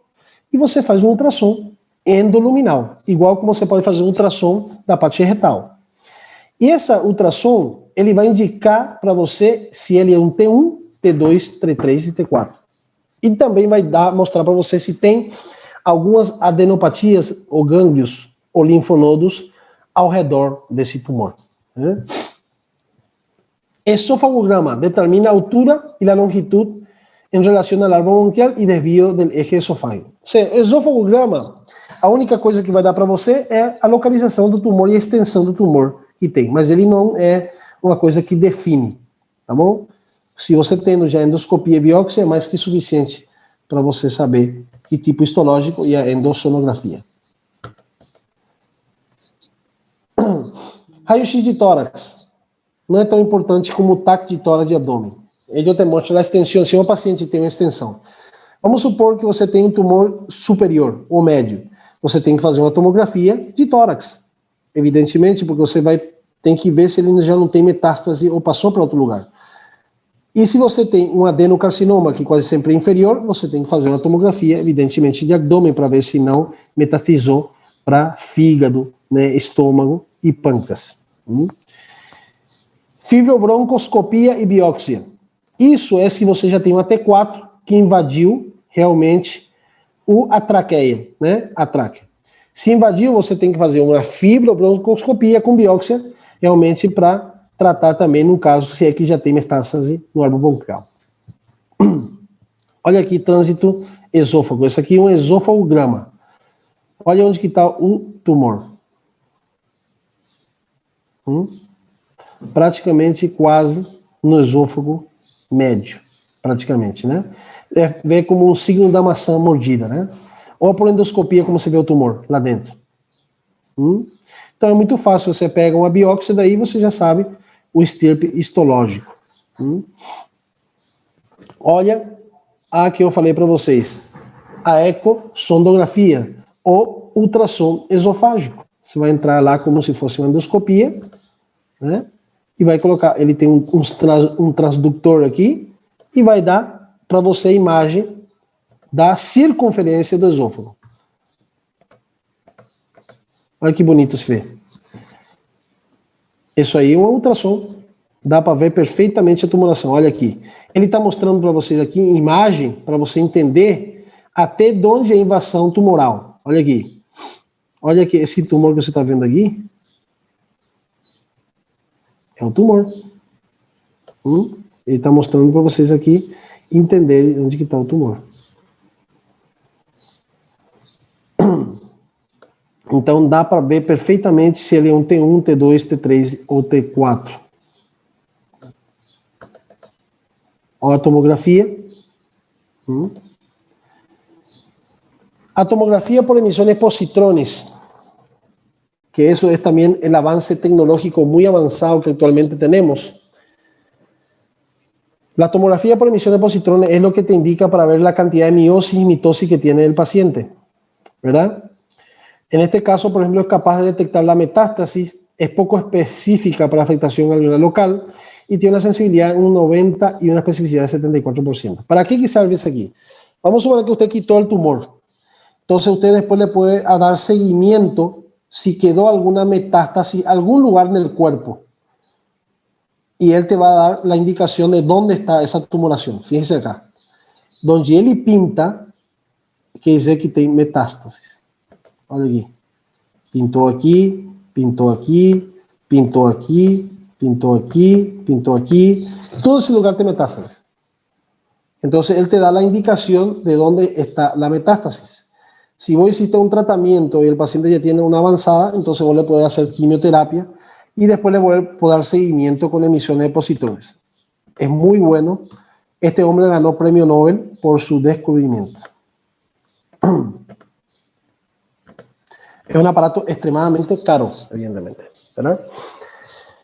e você faz um ultrassom endoluminal, igual como você pode fazer um ultrassom da parte retal. E essa ultrassom, ele vai indicar para você se ele é um T1, T2, T3 e T4. E também vai mostrar para você se tem algumas adenopatias ou gânglios ou linfonodos ao redor desse tumor. Né? Esofagograma determina a altura e a longitud em relação ao árbol bronquial e desvio do eje esofágico. O sea, esofagograma, a única coisa que vai dar para você é a localização do tumor e a extensão do tumor que tem, mas ele não é uma coisa que define, tá bom? Se você tendo já endoscopia e biópsia, é mais que suficiente para você saber que tipo histológico e a endossonografia. Raio-X de tórax. Não é tão importante como o TAC de tórax e abdômen. Ele te mostra a extensão, se um paciente tem uma extensão. Vamos supor que você tem um tumor superior ou médio. Você tem que fazer uma tomografia de tórax. Evidentemente, porque você tem que ver se ele já não tem metástase ou passou para outro lugar. E se você tem um adenocarcinoma, que quase sempre é inferior, você tem que fazer uma tomografia, evidentemente, de abdômen, para ver se não metastizou para fígado, né, estômago e pâncreas. Fibrobroncoscopia e biópsia. Isso é se você já tem uma T4 que invadiu realmente a traqueia, né, a tráquea. Se invadiu, você tem que fazer uma fibrobroncoscopia com biópsia, realmente para tratar também no caso se é que já tem metástase no árbol bronquial. Olha aqui, trânsito esôfago. Esse aqui é um esofagograma. Olha onde que está o tumor. Praticamente quase no esôfago médio. Praticamente, né? Vê como um signo da maçã mordida, né? Ou por endoscopia, como você vê o tumor lá dentro. Então é muito fácil. Você pega uma biópsia, daí você já sabe o estirpe histológico. Olha a que eu falei para vocês. A ecossondografia ou ultrassom esofágico. Você vai entrar lá como se fosse uma endoscopia, né? E vai colocar, ele tem um transdutor aqui e vai dar para você a imagem da circunferência do esôfago. Olha que bonito se vê. Isso aí é um ultrassom. Dá para ver perfeitamente a tumoração. Olha aqui. Ele está mostrando para vocês aqui imagem, para você entender até de onde é a invasão tumoral. Olha aqui. Olha aqui, esse tumor que você está vendo aqui. É o tumor. Ele está mostrando para vocês aqui entenderem onde que está o tumor. Então dá para ver perfeitamente se ele é um T1, T2, T3 ou T4. Olha a tomografia. A tomografía por emisiones positrones, que eso es también el avance tecnológico muy avanzado que actualmente tenemos. La tomografía por emisiones de positrones es lo que te indica para ver la cantidad de meiosis y mitosis que tiene el paciente, ¿verdad? En este caso, por ejemplo, es capaz de detectar la metástasis, es poco específica para afectación alveolar local y tiene una sensibilidad en un 90 y una especificidad de 74%. ¿Para qué sirve eso aquí? Vamos a suponer que usted quitó el tumor. Entonces usted después le puede dar seguimiento si quedó alguna metástasis, algún lugar en el cuerpo. Y él te va a dar la indicación de dónde está esa tumoración. Fíjense acá. Donde él pinta, quer dizer que tem metástasis. Olha aqui. Pintou aqui, pintou aqui, pintou aqui, pintou aqui, pintou aqui. Todo ese lugar tem metástasis. Entonces él te da la indicación de dónde está la metástasis. Si vos hiciste un tratamiento y el paciente ya tiene una avanzada, entonces vos le podés hacer quimioterapia y después le podés dar seguimiento con emisiones de positrones. Es muy bueno. Este hombre ganó premio Nobel por su descubrimiento. Es un aparato extremadamente caro, evidentemente, ¿verdad?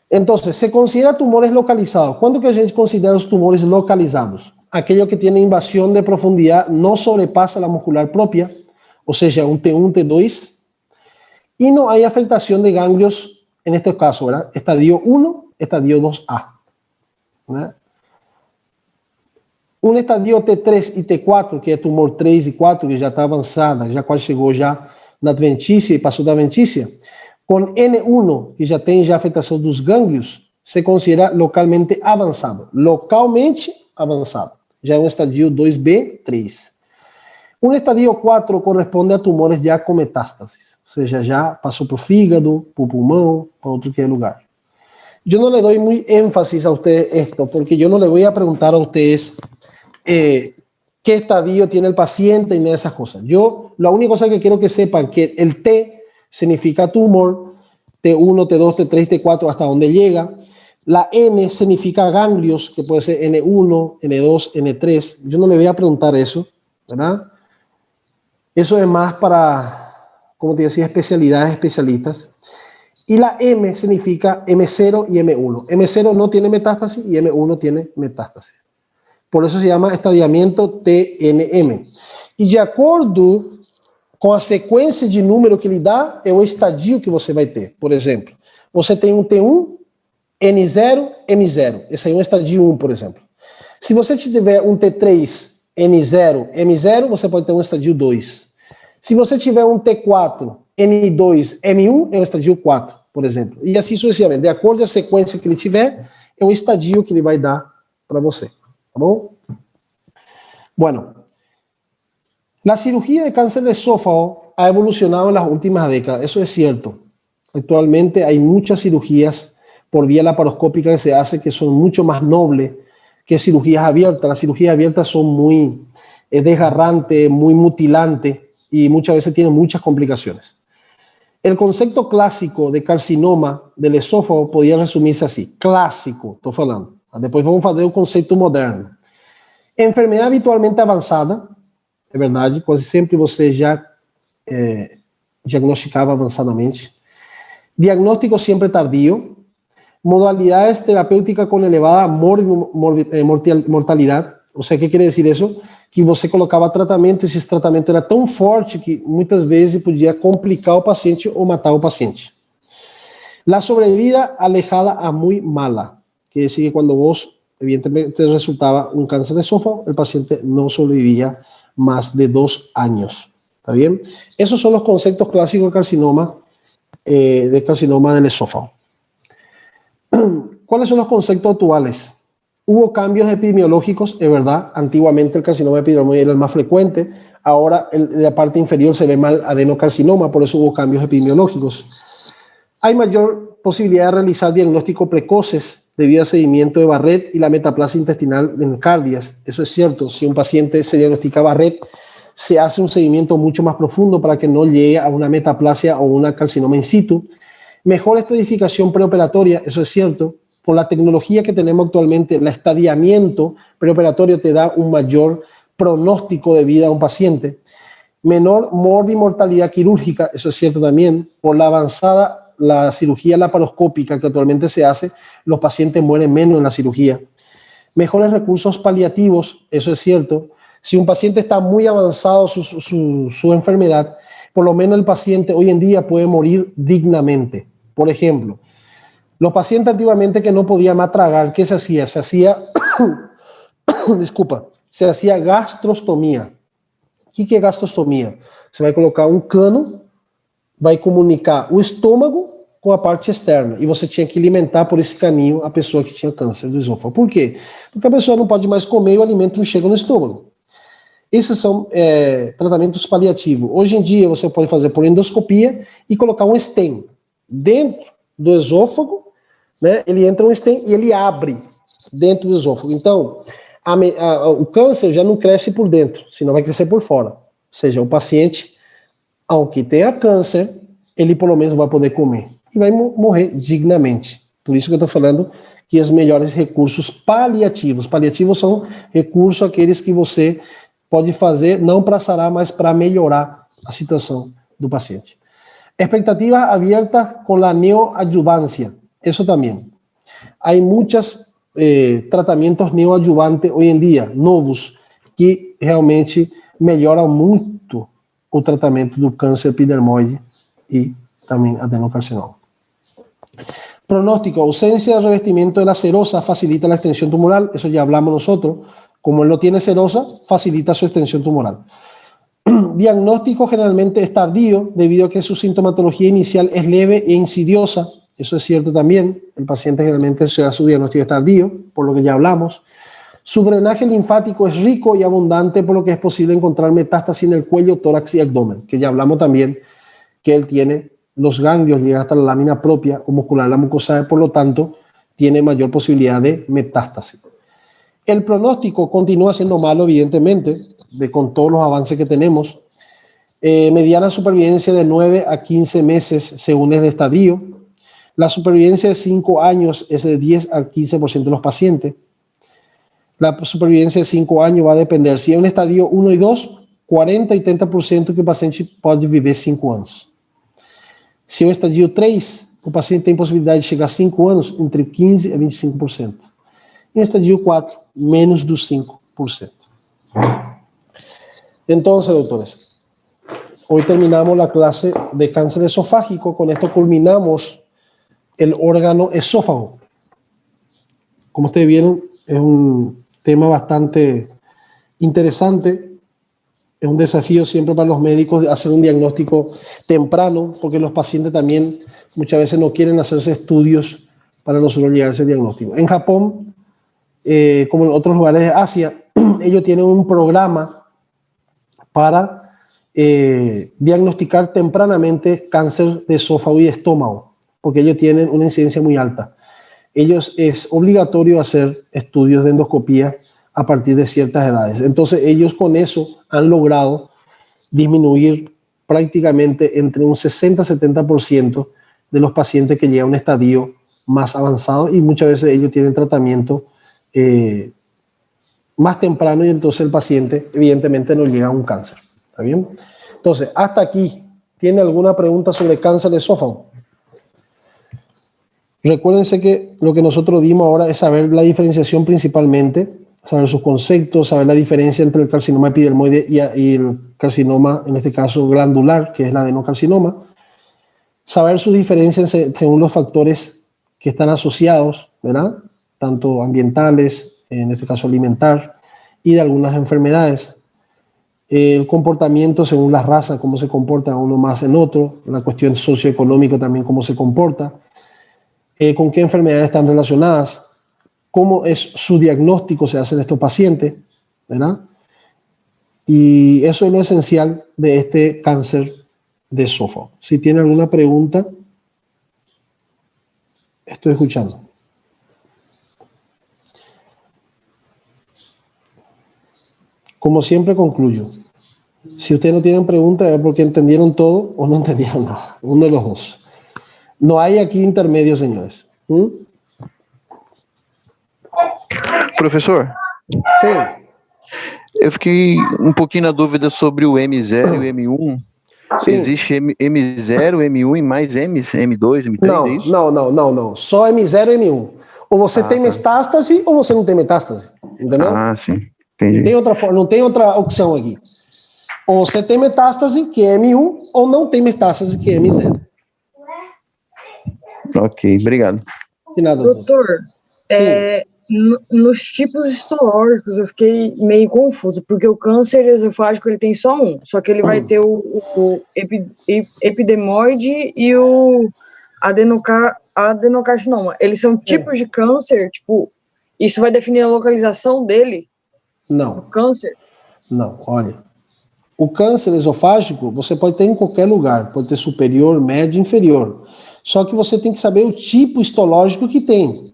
Entonces, se considera tumores localizados. ¿Cuándo que a gente considera los tumores localizados? Aquello que tiene invasión de profundidad no sobrepasa la muscular propia, o sea, un T1, T2, y no hay afectación de ganglios, en este caso, ¿verdad? Estadio 1, estadio 2A. ¿Verdad? Um estadio T3 e T4, que é tumor 3 e 4, que já está avançada, já quase chegou já na adventícia e passou da adventícia, com N1, que já tem já afetação dos gânglios, se considera localmente avançado. Localmente avançado. Já é um estadio 2B, 3. Um estadio 4 corresponde a tumores já com metástases, ou seja, já passou para o fígado, para o pulmão, para outro que lugar. Eu não le doy muy énfasis a ustedes esto, porque yo no le voy a preguntar a ustedes qué estadio tiene el paciente y nada de esas cosas. Yo, la única cosa que quiero que sepan que el T significa tumor, T1, T2, T3, T4, hasta donde llega. La N significa ganglios, que puede ser N1, N2, N3. Yo no le voy a preguntar eso, ¿verdad? Eso es más para, como te decía, especialidades, especialistas. Y la M significa M0 y M1. M0 no tiene metástasis y M1 tiene metástasis. Por eso se llama estadiamento TNM. E de acordo com a sequência de número que ele dá, é o estadio que você vai ter. Por exemplo, você tem um T1, N0, M0. Esse aí é um estadio 1, por exemplo. Se você tiver um T3, N0, M0, você pode ter um estadio 2. Se você tiver um T4, N2, M1, é um estadio 4, por exemplo. E assim sucessivamente. De acordo com a sequência que ele tiver, é o estadio que ele vai dar para você. ¿Tá bom? Bueno, la cirugía de cáncer de esófago ha evolucionado en las últimas décadas. Eso es cierto. Actualmente hay muchas cirugías por vía laparoscópica que se hace que son mucho más nobles que cirugías abiertas. Las cirugías abiertas son muy desgarrantes, muy mutilantes y muchas veces tienen muchas complicaciones. El concepto clásico de carcinoma del esófago podía resumirse así. Clásico, estoy hablando. Depois vamos fazer o conceito moderno. Enfermidade habitualmente avançada, é verdade, quase sempre você já diagnosticava avançadamente. Diagnóstico sempre tardio. Modalidades terapêuticas com elevada mortalidade. O sea, ¿qué quiere decir eso? Que você colocava tratamento e esse tratamento era tão forte que muitas vezes podia complicar o paciente ou matar o paciente. La sobrevida alejada a muy mala. Quiere decir que cuando vos, evidentemente, resultaba un cáncer de esófago, el paciente no sobrevivía más de 2 años. ¿Está bien? Esos son los conceptos clásicos de carcinoma del esófago. ¿Cuáles son los conceptos actuales? Hubo cambios epidemiológicos, es verdad. Antiguamente el carcinoma epidermoide era el más frecuente. Ahora en la parte inferior se ve mal adenocarcinoma, por eso hubo cambios epidemiológicos. Hay mayor posibilidad de realizar diagnósticos precoces debido al seguimiento de Barrett y la metaplasia intestinal en cardias. Eso es cierto. Si un paciente se diagnostica Barrett, se hace un seguimiento mucho más profundo para que no llegue a una metaplasia o una carcinoma in situ. Mejor estratificación preoperatoria, eso es cierto. Por la tecnología que tenemos actualmente, el estadiamiento preoperatorio te da un mayor pronóstico de vida a un paciente. Menor mortalidad quirúrgica, eso es cierto también. Por la avanzada la cirugía laparoscópica que actualmente se hace, los pacientes mueren menos en la cirugía. Mejores recursos paliativos, eso es cierto. Si un paciente está muy avanzado su enfermedad, por lo menos el paciente hoy en día puede morir dignamente. Por ejemplo, los pacientes antiguamente que no podían más tragar, ¿qué se hacía? Se hacía, se hacía gastrostomía. ¿Qué es gastrostomía? Se va a colocar un cano, vai comunicar o estômago com a parte externa. E você tinha que alimentar por esse caminho a pessoa que tinha câncer do esôfago. Por quê? Porque a pessoa não pode mais comer e o alimento não chega no estômago. Esses são tratamentos paliativos. Hoje em dia você pode fazer por endoscopia e colocar um stent dentro do esôfago, né? Ele entra um stent e ele abre dentro do esôfago. Então, o câncer já não cresce por dentro, senão vai crescer por fora. Ou seja, o paciente, ao que tenha câncer, ele pelo menos vai poder comer e vai morrer dignamente. Por isso que eu estou falando que os melhores recursos paliativos. Paliativos são recursos aqueles que você pode fazer não para sarar, mas para melhorar a situação do paciente. Expectativas abiertas com a neoadjuvância. Isso também. Há muitos tratamentos neoadjuvantes hoje em dia, novos, que realmente melhoram muito o tratamento do câncer epidermoide e também adenocarcinoma. Pronóstico, ausencia de revestimiento de la serosa facilita la extensión tumoral, eso ya hablamos nosotros, Como él no tiene serosa, facilita su extensión tumoral. Diagnóstico generalmente es tardío debido a que su sintomatología inicial es leve e insidiosa. Eso es cierto también. El paciente generalmente se da su diagnóstico tardío, por lo que ya hablamos. Su drenaje linfático es rico y abundante, por lo que es posible encontrar metástasis en el cuello, tórax y abdomen, que ya hablamos también que él tiene los ganglios, llega hasta la lámina propia o muscular de la mucosa, por lo tanto, tiene mayor posibilidad de metástasis. El pronóstico continúa siendo malo, evidentemente, con todos los avances que tenemos. Mediana supervivencia de 9 a 15 meses según el estadio. La supervivencia de 5 años es de 10 al 15% de los pacientes. La supervivencia de 5 años va a depender. Si es un estadio 1 y 2, 40 y 30% que el paciente puede vivir 5 años. Si es un estadio 3, o paciente tem possibilidade de chegar a 5 anos, entre 15 a 25%. En estadio 4, menos de 5%. Entonces, doctores, hoy terminamos la clase de cáncer esofágico. Con esto culminamos el órgano esófago. Como ustedes vieron, es un tema bastante interesante. Es un desafío siempre para los médicos hacer un diagnóstico temprano, porque los pacientes también muchas veces no quieren hacerse estudios para nosotros llegar a ese diagnóstico. En Japón, como en otros lugares de Asia, ellos tienen un programa para diagnosticar tempranamente cáncer de esófago y de estómago, porque ellos tienen una incidencia muy alta. Ellos es obligatorio hacer estudios de endoscopía a partir de ciertas edades. Entonces ellos con eso han logrado disminuir prácticamente entre un 60-70% de los pacientes que llegan a un estadio más avanzado, y muchas veces ellos tienen tratamiento más temprano, y entonces el paciente evidentemente no llega a un cáncer. ¿Está bien? Entonces, hasta aquí, ¿tiene alguna pregunta sobre cáncer de esófago? Recuérdense que lo que nosotros dimos ahora es saber la diferenciación principalmente, saber sus conceptos, saber la diferencia entre el carcinoma epidermoide y el carcinoma, en este caso glandular, que es el adenocarcinoma, saber sus diferencias según los factores que están asociados, ¿verdad? Tanto ambientales, en este caso alimentar, y de algunas enfermedades. El comportamiento según la raza, cómo se comporta uno más en otro, la cuestión socioeconómica también, cómo se comporta, con qué enfermedades están relacionadas, cómo es su diagnóstico se hace en estos pacientes, ¿verdad? Y eso es lo esencial de este cáncer de esófago. Si tiene alguna pregunta, estoy escuchando. Como siempre concluyo. Si ustedes no tienen preguntas es porque entendieron todo o no entendieron nada. Uno de los dos. No hay aqui intermédio, senhores. Professor? Sim. Eu fiquei um pouquinho na dúvida sobre o M0 e o M1. Sim. Existe M0, M1 e mais M's, M2, M3, não, é isso? Não. Só M0 e M1. Ou você tem metástase ou você não tem metástase. Entendeu? Ah, sim. Entendi. Não tem outra opção aqui. Ou você tem metástase, que é M1, ou não tem metástase, que é M0. Ok, obrigado. De nada, doutor. Nos tipos histológicos eu fiquei meio confuso, porque o câncer esofágico ele tem só um, só que ele vai ter o epidermoide e o adenocarcinoma. Eles são tipos de câncer, tipo, isso vai definir a localização dele? Não. O câncer? Não, olha. O câncer esofágico você pode ter em qualquer lugar, pode ter superior, médio, inferior. Só que você tem que saber o tipo histológico que tem.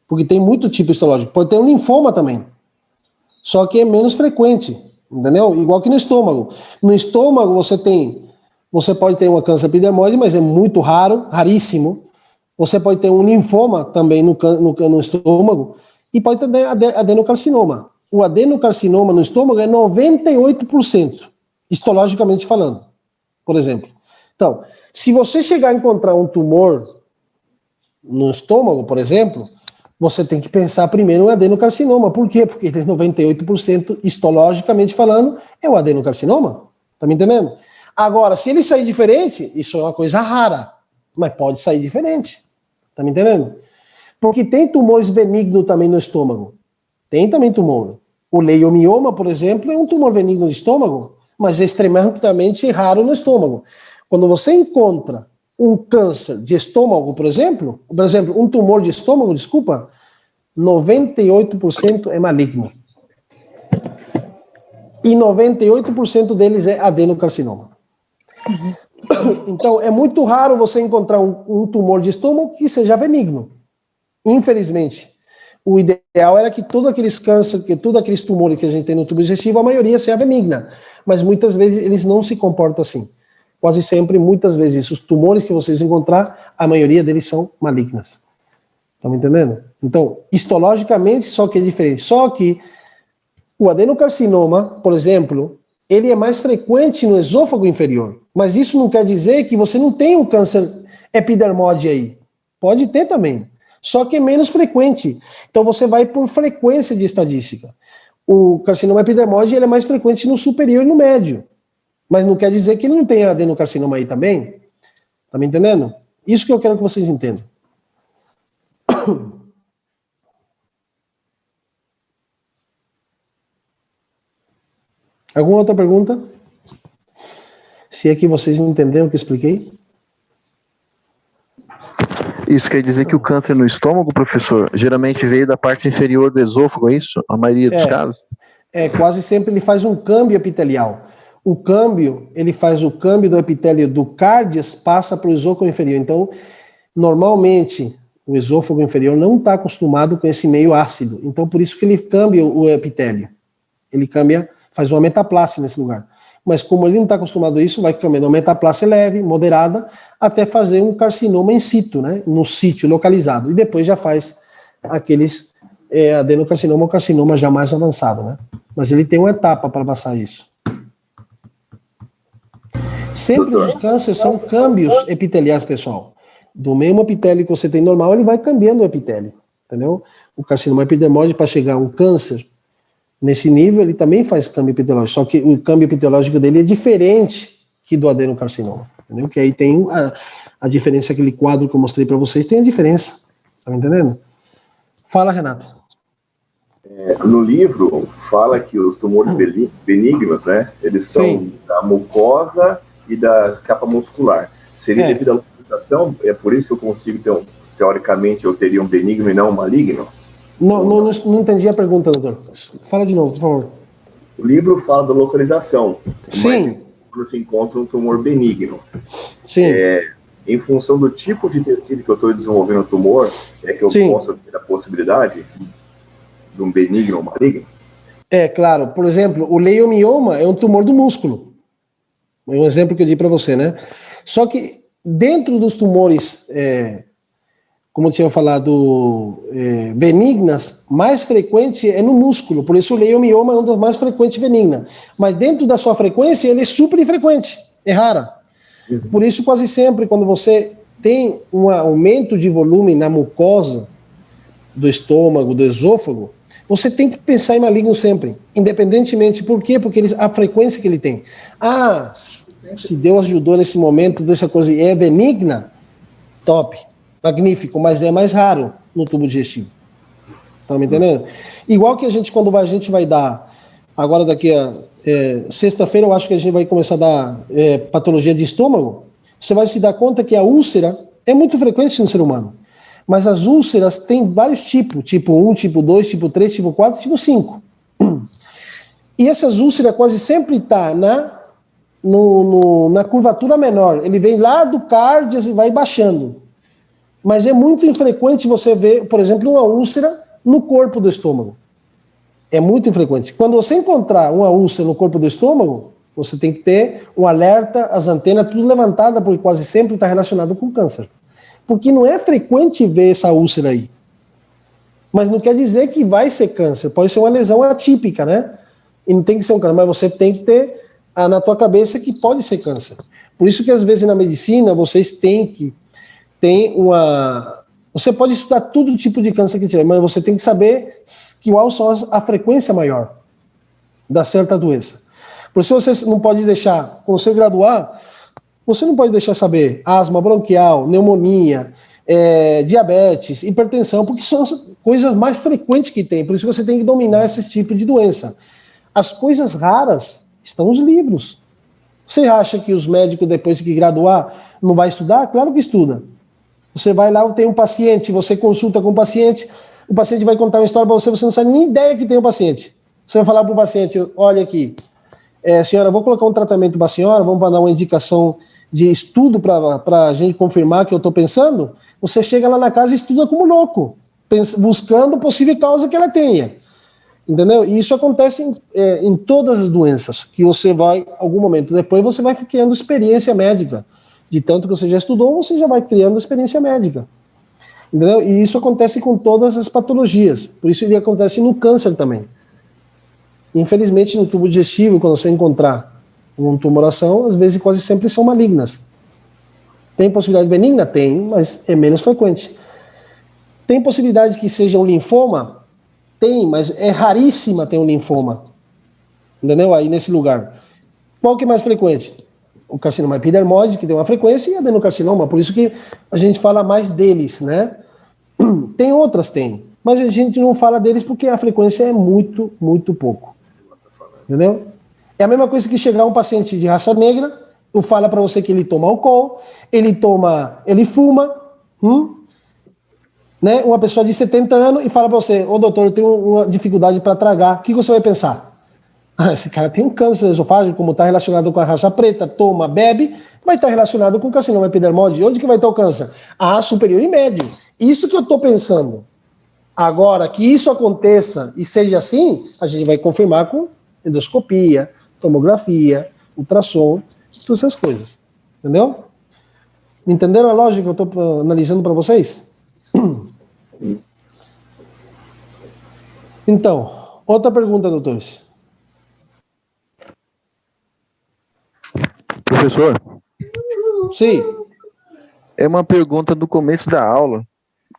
Porque tem muito tipo histológico. Pode ter um linfoma também. Só que é menos frequente. Entendeu? Igual que no estômago. No estômago você pode ter uma câncer epidermoide, mas é muito raro, raríssimo. Você pode ter um linfoma também no estômago. E pode ter adenocarcinoma. O adenocarcinoma no estômago é 98%, histologicamente falando, por exemplo. Então, se você chegar a encontrar um tumor no estômago, por exemplo, você tem que pensar primeiro no adenocarcinoma. Por quê? Porque ele é 98%, histologicamente falando, é o adenocarcinoma. Tá me entendendo? Agora, se ele sair diferente, isso é uma coisa rara, mas pode sair diferente. Tá me entendendo? Porque tem tumores benignos também no estômago. Tem também tumor. O leiomioma, por exemplo, é um tumor benigno do estômago, mas é extremamente raro no estômago. Quando você encontra um câncer de estômago, por exemplo, um tumor de estômago, 98% é maligno. E 98% deles é adenocarcinoma. Então, é muito raro você encontrar um tumor de estômago que seja benigno. Infelizmente. O ideal era que todos aqueles cânceres, que todos aqueles tumores que a gente tem no tubo digestivo, a maioria seja benigna. Mas muitas vezes eles não se comportam assim. Quase sempre, muitas vezes, os tumores que vocês encontrar, a maioria deles são malignas. Estão me entendendo? Então, histologicamente, só que é diferente. Só que o adenocarcinoma, por exemplo, ele é mais frequente no esôfago inferior. Mas isso não quer dizer que você não tem um câncer epidermóide aí. Pode ter também. Só que é menos frequente. Então você vai por frequência de estadística. O carcinoma epidermóide ele é mais frequente no superior e no médio. Mas não quer dizer que ele não tenha adenocarcinoma aí também. Tá me entendendo? Isso que eu quero que vocês entendam. Alguma outra pergunta? Se é que vocês entenderam o que eu expliquei? Isso quer dizer que o câncer no estômago, professor, geralmente veio da parte inferior do esôfago, é isso? A maioria dos casos? Quase sempre ele faz um câmbio epitelial. O câmbio, ele faz o câmbio do epitélio do cárdias, passa para o esôfago inferior. Então, normalmente, o esôfago inferior não está acostumado com esse meio ácido. Então, por isso que ele cambia o epitélio. Ele cambia, faz uma metaplasia nesse lugar. Mas como ele não está acostumado a isso, vai cambiando uma metaplasia leve, moderada, até fazer um carcinoma in situ, né? No sítio localizado. E depois já faz aqueles adenocarcinoma ou carcinoma já mais avançado, né? Mas ele tem uma etapa para passar isso. Sempre os cânceres são câmbios epiteliais, pessoal. Do mesmo epitélio que você tem normal, ele vai cambiando o epitélio, entendeu? O carcinoma epidermóide, para chegar a um câncer nesse nível, ele também faz câmbio epiteliológico, só que o câmbio epiteliológico dele é diferente que do adenocarcinoma, entendeu? Que aí tem a diferença, aquele quadro que eu mostrei para vocês, tem a diferença, tá me entendendo? Fala, Renato. No livro, fala que os tumores benignos, né, eles são da mucosa e da capa muscular. Seria devido à localização? É por isso que eu consigo, teoricamente, eu teria um benigno e não um maligno? Não entendi a pergunta, doutor. Fala de novo, por favor. O livro fala da localização. Sim. Quando se encontra um tumor benigno. Sim. Em função do tipo de tecido que eu estou desenvolvendo o tumor, é que eu posso ter a possibilidade de um benigno ou maligno? Claro. Por exemplo, o leiomioma é um tumor do músculo. É um exemplo que eu dei para você, né? Só que dentro dos tumores... como eu tinha falado, benignas, mais frequente é no músculo, por isso o leiomioma é uma das mais frequentes benignas. Mas dentro da sua frequência, ele é super infrequente, é rara. Por isso, quase sempre, quando você tem um aumento de volume na mucosa do estômago, do esôfago, você tem que pensar em maligno sempre, independentemente. Por quê? Porque a frequência que ele tem. Se Deus ajudou nesse momento, dessa coisa é benigna, top. Magnífico, mas é mais raro no tubo digestivo. Tá me entendendo? Igual que quando a gente vai dar, agora daqui a sexta-feira, eu acho que a gente vai começar a dar patologia de estômago, você vai se dar conta que a úlcera é muito frequente no ser humano. Mas as úlceras têm vários tipos, tipo 1, tipo 2, tipo 3, tipo 4, tipo 5. E essas úlceras quase sempre estão na curvatura menor. Ele vem lá do cárdias e vai baixando. Mas é muito infrequente você ver, por exemplo, uma úlcera no corpo do estômago. É muito infrequente. Quando você encontrar uma úlcera no corpo do estômago, você tem que ter um alerta, as antenas tudo levantadas, porque quase sempre está relacionado com câncer. Porque não é frequente ver essa úlcera aí. Mas não quer dizer que vai ser câncer. Pode ser uma lesão atípica, né? E não tem que ser um câncer, mas você tem que ter na tua cabeça que pode ser câncer. Por isso que às vezes na medicina vocês têm que você pode estudar todo tipo de câncer que tiver, mas você tem que saber qual são a frequência maior da certa doença. Por isso você não pode deixar, quando você graduar, você não pode deixar saber asma bronquial, pneumonia, diabetes, hipertensão, porque são as coisas mais frequentes que tem. Por isso você tem que dominar esse tipo de doença. As coisas raras estão nos livros. Você acha que os médicos, depois que graduar, não vai estudar? Claro que estuda. Você vai lá, tem um paciente, você consulta com o paciente vai contar uma história para você, você não sabe nem ideia que tem um paciente. Você vai falar para o paciente, olha aqui, senhora, vou colocar um tratamento para a senhora, vamos dar uma indicação de estudo para a gente confirmar que eu estou pensando. Você chega lá na casa e estuda como louco, buscando possível causa que ela tenha. Entendeu? E isso acontece em todas as doenças, que você vai, algum momento depois, você vai criando experiência médica. De tanto que você já estudou, você já vai criando experiência médica. Entendeu? E isso acontece com todas as patologias. Por isso ele acontece no câncer também. Infelizmente, no tubo digestivo, quando você encontrar uma tumoração, às vezes quase sempre são malignas. Tem possibilidade benigna? Tem, mas é menos frequente. Tem possibilidade que seja um linfoma? Tem, mas é raríssima ter um linfoma. Entendeu? Aí nesse lugar. Qual que é mais frequente? O carcinoma epidermoide, que tem uma frequência, e adenocarcinoma. Por isso que a gente fala mais deles, né? Tem outras, tem. Mas a gente não fala deles porque a frequência é muito, muito pouco. Entendeu? É a mesma coisa que chegar um paciente de raça negra, eu falo para você que ele toma álcool, ele fuma, né? Uma pessoa de 70 anos e fala para você, doutor, eu tenho uma dificuldade para tragar, o que você vai pensar? Esse cara tem um câncer esofágico, como está relacionado com a raça preta, toma, bebe, vai estar relacionado com o carcinoma epidermoide. Onde que vai estar o câncer? Superior e médio. Isso que eu estou pensando. Agora, que isso aconteça e seja assim, a gente vai confirmar com endoscopia, tomografia, ultrassom, todas essas coisas. Entendeu? Entenderam a lógica que eu estou analisando para vocês? Então, outra pergunta, doutores. Professor? Sim. É uma pergunta do começo da aula.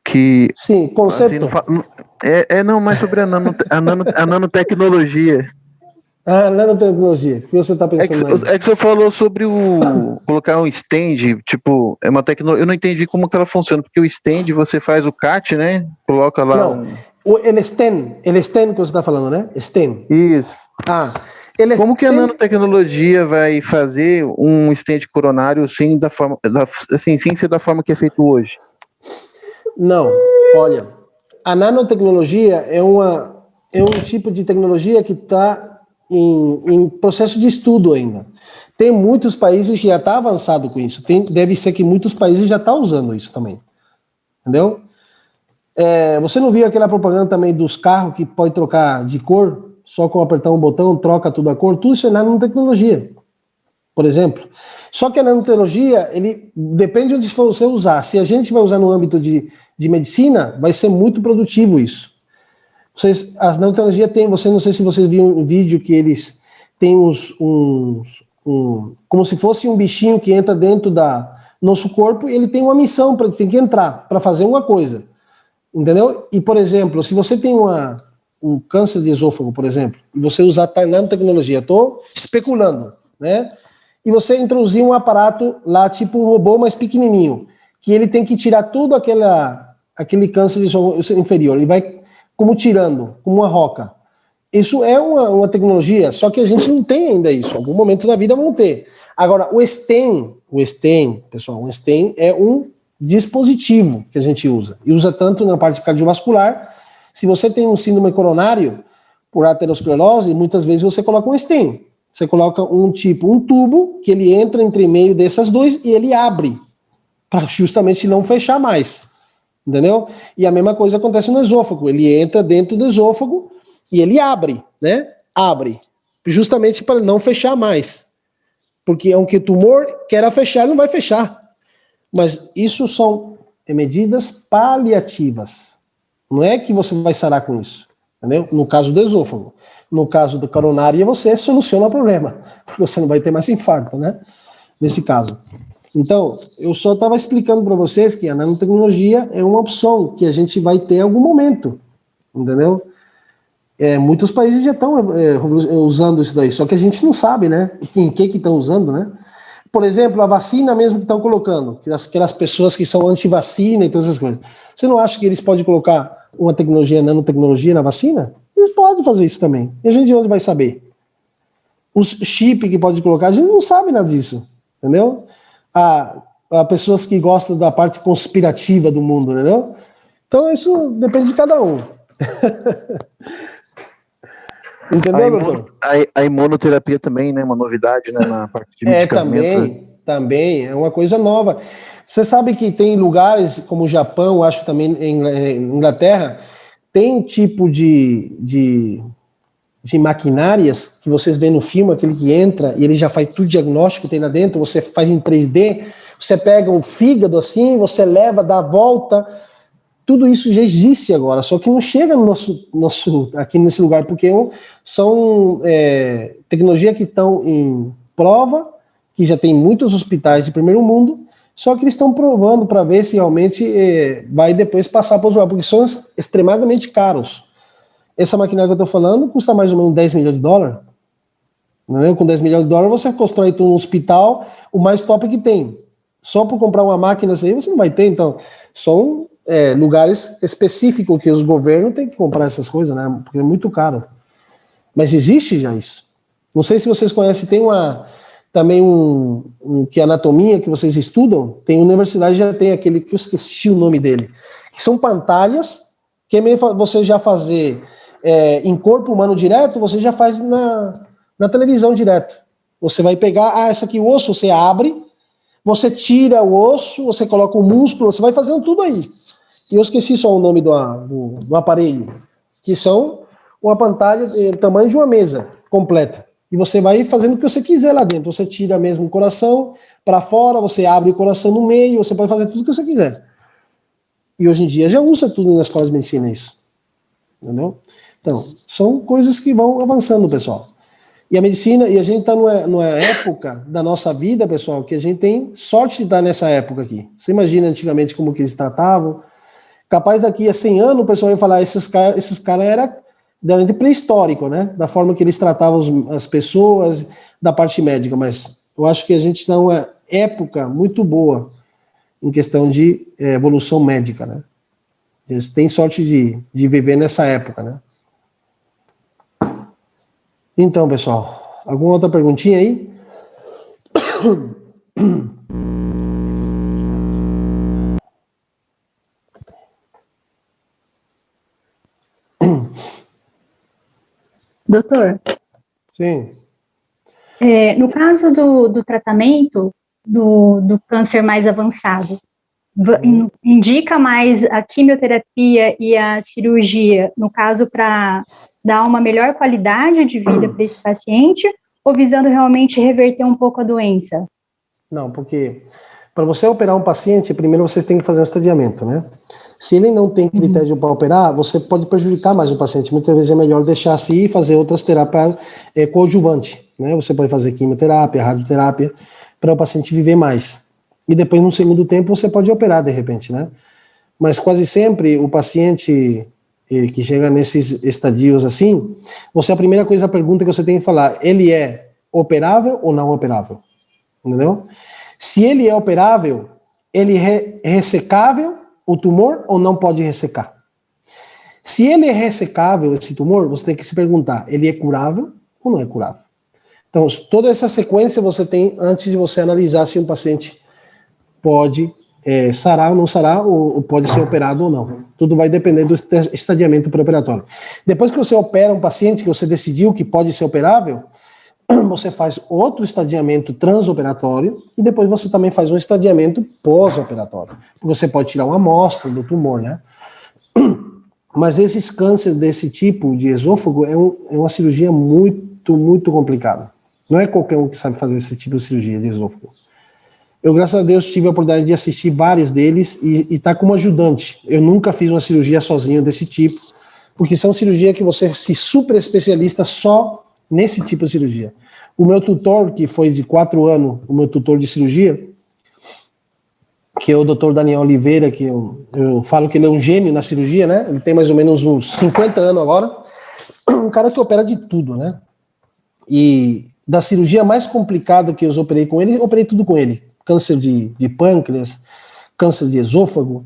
Que, sim, conceito. Assim, não, mais sobre a nanotecnologia. Nanotecnologia, o que você está pensando? É que você falou sobre colocar um stand, tipo, é uma tecnologia. Eu não entendi como que ela funciona, porque o stand você faz o CAT, né? Coloca lá. Não, ele STEM que você está falando, né? STEM. Isso. Como que a nanotecnologia vai fazer um stent coronário sem ser da forma que é feito hoje? Não, olha, a nanotecnologia é um tipo de tecnologia que está em processo de estudo ainda. Tem muitos países que já estão avançados com isso. Deve ser que muitos países já estão usando isso também. Entendeu? Você não viu aquela propaganda também dos carros que pode trocar de cor? Só com apertar um botão, troca tudo a cor? Tudo isso é nanotecnologia, por exemplo. Só que a nanotecnologia, ele depende de onde você usar. Se a gente vai usar no âmbito de medicina, vai ser muito produtivo isso. As nanotecnologia tem, não sei se vocês viram um vídeo que eles têm como se fosse um bichinho que entra dentro do nosso corpo e ele tem uma missão, tem que entrar para fazer uma coisa. Entendeu? E, por exemplo, se você tem um câncer de esôfago, por exemplo, e você usar nanotecnologia, estou especulando, né? E você introduzir um aparato lá, tipo um robô mais pequenininho, que ele tem que tirar tudo aquele câncer de esôfago inferior, ele vai como tirando, como uma roca. Isso é uma tecnologia, só que a gente não tem ainda isso, em algum momento da vida vamos ter. Agora, o STEM, pessoal, o STEM é um dispositivo que a gente usa, e usa tanto na parte cardiovascular. Se você tem um síndrome coronário por aterosclerose, muitas vezes você coloca um stent. Você coloca um tubo que ele entra entre meio dessas duas e ele abre, para justamente não fechar mais. Entendeu? E a mesma coisa acontece no esôfago. Ele entra dentro do esôfago e ele abre, né? Abre. Justamente para não fechar mais. Porque aunque o tumor queira fechar, ele não vai fechar. Mas isso são medidas paliativas. Não é que você vai sarar com isso, entendeu? No caso do esôfago. No caso da coronária, você soluciona o problema, porque você não vai ter mais infarto, né? Nesse caso. Então, eu só estava explicando para vocês que a nanotecnologia é uma opção que a gente vai ter em algum momento, entendeu? Muitos países já estão usando isso daí, só que a gente não sabe, né? Em que estão usando, né? Por exemplo, a vacina mesmo que estão colocando, aquelas pessoas que são anti-vacina e todas essas coisas. Você não acha que eles podem colocar uma tecnologia, nanotecnologia na vacina? Eles podem fazer isso também. E a gente onde vai saber? Os chips que pode colocar, a gente não sabe nada disso, entendeu? Há pessoas que gostam da parte conspirativa do mundo, entendeu? Então isso depende de cada um. Entendeu, doutor? A imunoterapia também, né? Uma novidade, né? Na parte de medicamentos. Também, é uma coisa nova. Você sabe que tem lugares como o Japão, acho que também em Inglaterra, tem tipo de maquinárias que vocês veem no filme, aquele que entra e ele já faz tudo diagnóstico que tem lá dentro, você faz em 3D, você pega um fígado assim, você leva, dá a volta, tudo isso já existe agora, só que não chega no nosso aqui nesse lugar, porque são tecnologia que estão em prova, que já tem muitos hospitais de primeiro mundo, só que eles estão provando para ver se realmente vai depois passar para os lugares, porque são extremadamente caros. Essa maquinária que eu estou falando custa mais ou menos 10 milhões de dólares. Entendeu? Com 10 milhões de dólares você constrói um hospital, o mais top que tem. Só por comprar uma máquina assim você não vai ter, então são lugares específicos que os governos têm que comprar essas coisas, né? Porque é muito caro. Mas existe já isso. Não sei se vocês conhecem, tem também que é anatomia que vocês estudam, tem universidade, já tem aquele que eu esqueci o nome dele, que são pantalhas que é meio você já fazer em corpo humano direto, você já faz na televisão direto. Você vai pegar, essa aqui o osso, você abre, você tira o osso, você coloca o músculo, você vai fazendo tudo aí. E eu esqueci só o nome do aparelho, que são uma pantalha do tamanho de uma mesa completa. E você vai fazendo o que você quiser lá dentro. Você tira mesmo o coração para fora, você abre o coração no meio, você pode fazer tudo o que você quiser. E hoje em dia já usa tudo na escola de medicina isso. Entendeu? Então, são coisas que vão avançando, pessoal. E a medicina, e a gente está numa época da nossa vida, pessoal, que a gente tem sorte de estar nessa época aqui. Você imagina antigamente como que eles tratavam. Capaz daqui a 100 anos o pessoal ia falar, esses caras eram de pré-histórico, né? Da forma que eles tratavam as pessoas, da parte médica. Mas eu acho que a gente está numa época muito boa em questão de evolução médica, né? Eles têm sorte de viver nessa época, né? Então, pessoal, alguma outra perguntinha aí? Doutor? Sim. No caso do tratamento do câncer mais avançado, indica mais a quimioterapia e a cirurgia, no caso, para dar uma melhor qualidade de vida para esse paciente, ou visando realmente reverter um pouco a doença? Não, porque para você operar um paciente, primeiro você tem que fazer um estadiamento, né? Se ele não tem critério para operar, você pode prejudicar mais o paciente. Muitas vezes é melhor deixar assim e fazer outras terapias coadjuvantes, né? Você pode fazer quimioterapia, radioterapia, para o paciente viver mais. E depois, no segundo tempo, você pode operar de repente, né? Mas quase sempre o paciente que chega nesses estadios assim, a primeira coisa, a pergunta que você tem que falar, ele é operável ou não operável? Entendeu? Se ele é operável, ele é ressecável o tumor ou não pode ressecar? Se ele é ressecável, esse tumor, você tem que se perguntar, ele é curável ou não é curável? Então, toda essa sequência você tem antes de você analisar se um paciente pode sarar ou não sarar, ou pode ser operado ou não. Tudo vai depender do estadiamento pré-operatório. Depois que você opera um paciente que você decidiu que pode ser operável, você faz outro estadiamento transoperatório e depois você também faz um estadiamento pós-operatório. Você pode tirar uma amostra do tumor, né? Mas esses cânceres desse tipo de esôfago é uma cirurgia muito, muito complicada. Não é qualquer um que sabe fazer esse tipo de cirurgia de esôfago. Eu, graças a Deus, tive a oportunidade de assistir vários deles e estar como ajudante. Eu nunca fiz uma cirurgia sozinho desse tipo, porque são cirurgias que você se super especialista só nesse tipo de cirurgia. O meu tutor, que foi de 4 anos, o meu tutor de cirurgia, que é o Dr. Daniel Oliveira, que eu falo que ele é um gênio na cirurgia, né? Ele tem mais ou menos uns 50 anos agora. Um cara que opera de tudo, né? E da cirurgia mais complicada que eu operei com ele, eu operei tudo com ele. Câncer de pâncreas, câncer de esôfago,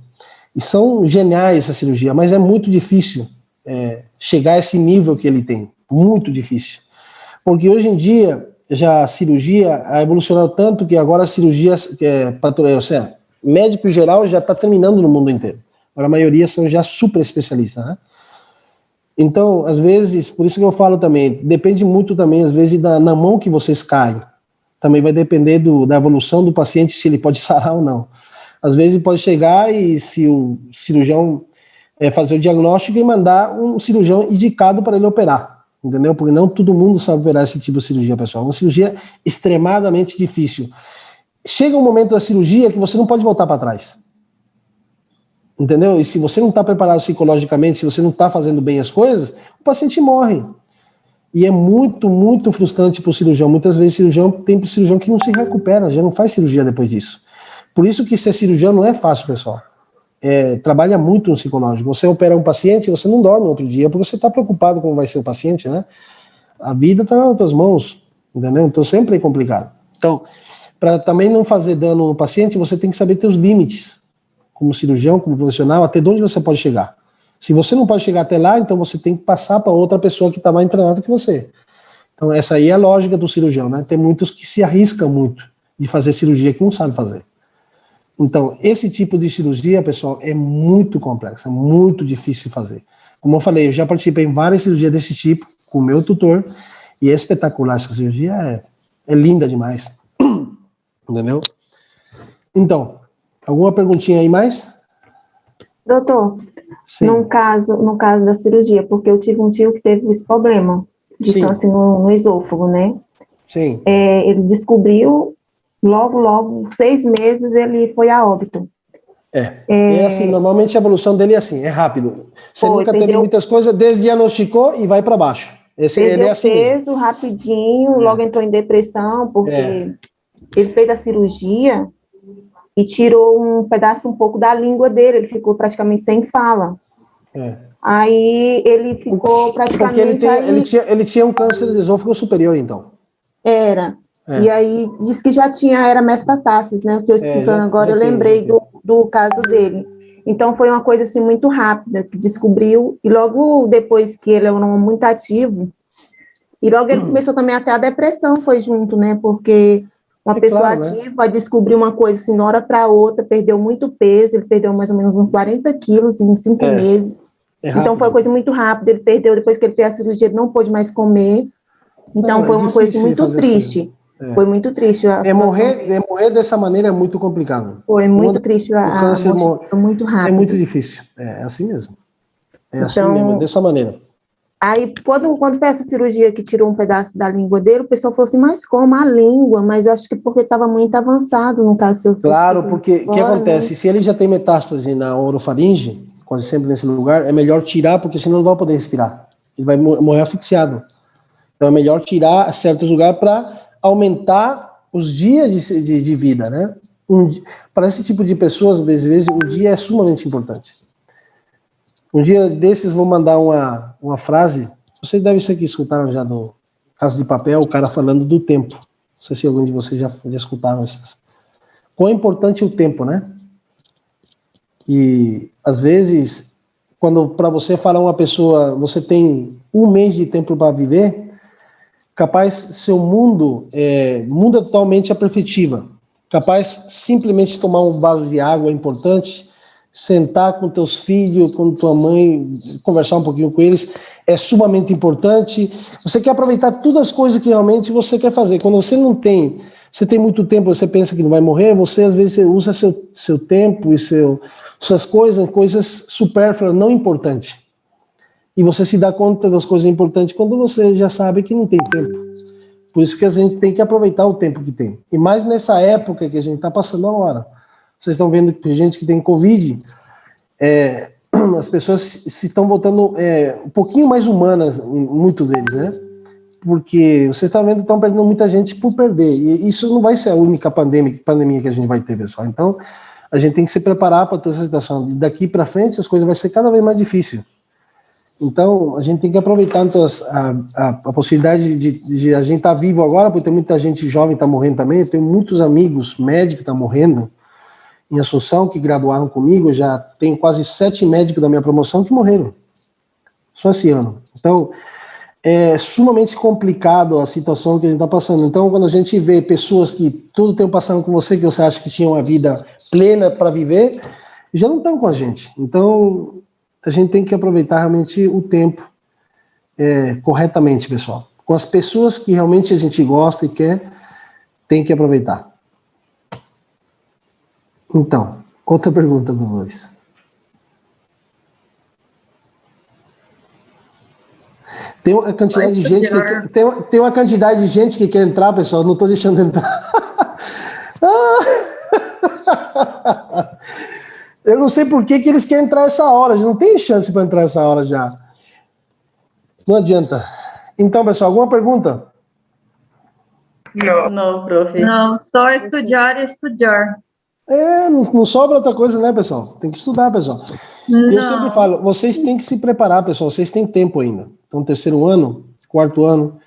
e são geniais essa cirurgia, mas é muito difícil chegar a esse nível que ele tem, muito difícil. Porque hoje em dia, já a cirurgia ha evolucionado tanto que agora a cirurgia, médico geral já está terminando no mundo inteiro. Agora a maioria são já super especialistas, né? Então, às vezes, por isso que eu falo também, depende muito também, às vezes, na mão que vocês caem. Também vai depender da evolução do paciente, se ele pode sarar ou não. Às vezes pode chegar e se o cirurgião fazer o diagnóstico e mandar um cirurgião indicado para ele operar, entendeu? Porque não todo mundo sabe operar esse tipo de cirurgia, pessoal. É uma cirurgia extremadamente difícil. Chega um momento da cirurgia que você não pode voltar para trás. Entendeu? E se você não está preparado psicologicamente, se você não está fazendo bem as coisas, o paciente morre. E é muito, muito frustrante para o cirurgião. Muitas vezes tem cirurgião que não se recupera, já não faz cirurgia depois disso. Por isso que ser cirurgião não é fácil, pessoal. Trabalha muito no psicológico. Você opera um paciente, você não dorme outro dia, porque você está preocupado com como vai ser o paciente, né? A vida está nas tuas mãos, entendeu? Então sempre é complicado. Então, para também não fazer dano no paciente, você tem que saber teus limites. Como cirurgião, como profissional, até onde você pode chegar. Se você não pode chegar até lá, então você tem que passar para outra pessoa que está mais treinada que você. Então essa aí é a lógica do cirurgião, né? Tem muitos que se arriscam muito de fazer cirurgia que não sabem fazer. Então esse tipo de cirurgia, pessoal, é muito complexo, é muito difícil de fazer. Como eu falei, eu já participei em várias cirurgias desse tipo, com o meu tutor, e é espetacular essa cirurgia, é linda demais. Entendeu? Então, alguma perguntinha aí mais? Doutor, Sim. no caso da cirurgia, porque eu tive um tio que teve esse problema de Sim. câncer no esôfago, né? Sim. Ele descobriu, logo, 6 meses, ele foi a óbito. É assim, normalmente a evolução dele é assim, é rápido. Você nunca teve perdeu- muitas coisas, desdiagnosticou e vai para baixo. Ele Perdeu é assim mesmo. peso rapidinho, logo entrou em depressão, porque ele fez a cirurgia e tirou um pedaço um pouco da língua dele, ele ficou praticamente sem fala. Aí ele ficou praticamente... Porque ele tinha um câncer de esôfago superior, então. Era. E aí, disse que era metastases, né? O senhor explicando agora, eu lembrei do caso dele. Então, foi uma coisa, assim, muito rápida, que descobriu, e logo depois que ele era um homem muito ativo, e logo ele começou também até a depressão, foi junto, né? Porque uma pessoa ativa vai descobrir uma coisa, assim, de uma hora para outra, perdeu muito peso, ele perdeu mais ou menos uns 40 quilos em 5 meses. Então, foi uma coisa muito rápida, ele perdeu, depois que ele fez a cirurgia, ele não pôde mais comer. Então, foi uma coisa assim, muito triste. Foi muito triste. Morrer dessa maneira é muito complicado. Foi muito triste. O câncer foi muito rápido. É muito difícil. É assim mesmo. Assim Então, mesmo, é dessa maneira. Aí, quando fez essa cirurgia que tirou um pedaço da língua dele, o pessoal falou assim, mas como a língua? Mas acho que porque estava muito avançado no caso. Claro, porque o que acontece? Né? Se ele já tem metástase na orofaringe, quase sempre nesse lugar, é melhor tirar, porque senão não vai poder respirar. Ele vai morrer asfixiado. Então é melhor tirar certos lugares para aumentar os dias de vida, né? Para esse tipo de pessoas, às vezes, um dia é sumamente importante. Um dia desses, vou mandar uma frase, vocês devem ser que escutaram já do Casa de Papel, o cara falando do tempo. Não sei se algum de vocês já escutaram essas. Quão importante é o tempo, né? E, às vezes, quando para você falar uma pessoa, você tem 1 mês de tempo para viver, capaz seu mundo muda totalmente a perspectiva. Capaz simplesmente tomar um vaso de água é importante, sentar com teus filhos, com tua mãe, conversar um pouquinho com eles, é sumamente importante. Você quer aproveitar todas as coisas que realmente você quer fazer. Quando você não tem, você tem muito tempo, você pensa que não vai morrer, você às vezes usa seu tempo e suas coisas supérfluas, não importantes. E você se dá conta das coisas importantes quando você já sabe que não tem tempo. Por isso que a gente tem que aproveitar o tempo que tem. E mais nessa época que a gente está passando agora. Vocês estão vendo que tem gente que tem Covid, as pessoas se estão voltando um pouquinho mais humanas, muitos deles, né? Porque vocês estão vendo que estão perdendo muita gente por perder. E isso não vai ser a única pandemia que a gente vai ter, pessoal. Então, a gente tem que se preparar para toda essa situação. Daqui para frente, as coisas vão ser cada vez mais difíceis. Então, a gente tem que aproveitar então, a possibilidade de a gente estar vivo agora, porque tem muita gente jovem que está morrendo também. Eu tenho muitos amigos médicos que estão morrendo em Assunção, que graduaram comigo. Eu já tenho quase 7 médicos da minha promoção que morreram, só esse ano. Então, é sumamente complicado a situação que a gente está passando. Então, quando a gente vê pessoas que todo o tempo passando com você, que você acha que tinham uma vida plena para viver, já não estão com a gente. Então, a gente tem que aproveitar realmente o tempo corretamente, pessoal. Com as pessoas que realmente a gente gosta e quer, tem que aproveitar. Então, outra pergunta dos dois. Tem uma quantidade de gente que tem uma quantidade de gente que quer entrar, pessoal. Não estou deixando entrar. Eu não sei por que eles querem entrar essa hora. Não tem chance para entrar essa hora já. Não adianta. Então, pessoal, alguma pergunta? Não, prof. Não, só estudar e estudar. Não sobra outra coisa, né, pessoal? Tem que estudar, pessoal. Eu sempre falo, vocês têm que se preparar, pessoal. Vocês têm tempo ainda. Então, 3º ano, 4º ano.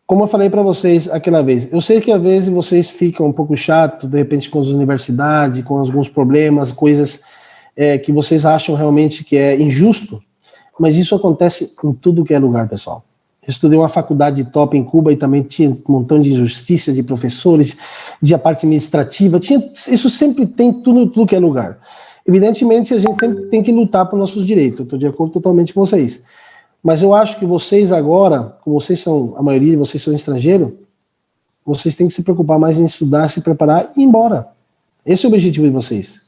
Como eu falei para vocês aquela vez, eu sei que às vezes vocês ficam um pouco chato, de repente com as universidades, com alguns problemas, coisas que vocês acham realmente que é injusto, mas isso acontece em tudo que é lugar, pessoal. Eu estudei uma faculdade top em Cuba e também tinha um montão de injustiça de professores, de a parte administrativa, isso sempre tem tudo que é lugar. Evidentemente, a gente sempre tem que lutar por nossos direitos, eu estou de acordo totalmente com vocês. Mas eu acho que vocês agora, como vocês são, a maioria de vocês são estrangeiros, vocês têm que se preocupar mais em estudar, se preparar e ir embora. Esse é o objetivo de vocês.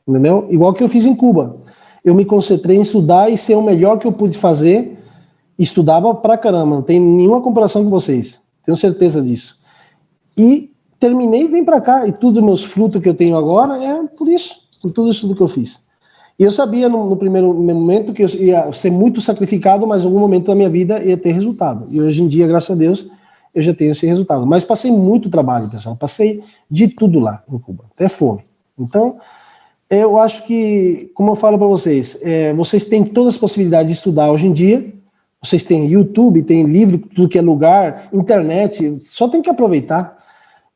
Entendeu? Igual que eu fiz em Cuba. Eu me concentrei em estudar e ser o melhor que eu pude fazer. Estudava pra caramba, não tem nenhuma comparação com vocês. Tenho certeza disso. E terminei e vim pra cá. E todos os meus frutos que eu tenho agora é por isso, por tudo isso que eu fiz. E eu sabia no primeiro momento que eu ia ser muito sacrificado, mas em algum momento da minha vida ia ter resultado. E hoje em dia, graças a Deus, eu já tenho esse resultado. Mas passei muito trabalho, pessoal. Passei de tudo lá em Cuba, até fome. Então, eu acho que, como eu falo para vocês, vocês têm todas as possibilidades de estudar hoje em dia. Vocês têm YouTube, tem livro, tudo que é lugar, internet. Só tem que aproveitar,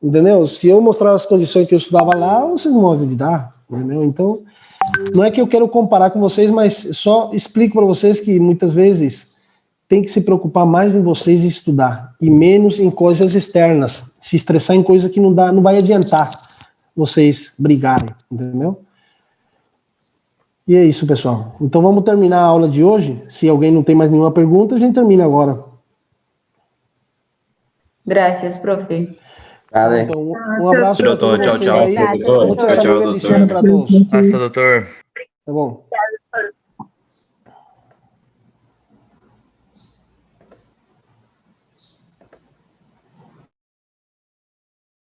entendeu? Se eu mostrar as condições que eu estudava lá, vocês não vão acreditar, entendeu? Então, não é que eu quero comparar com vocês, mas só explico para vocês que muitas vezes tem que se preocupar mais em vocês e estudar, e menos em coisas externas, se estressar em coisa que não vai adiantar vocês brigarem, entendeu? E é isso, pessoal. Então vamos terminar a aula de hoje. Se alguém não tem mais nenhuma pergunta, a gente termina agora. Graças, prof. Então, um abraço para todos vocês aí. Muita saúde e para todos. Hasta, doutor. Tá bom.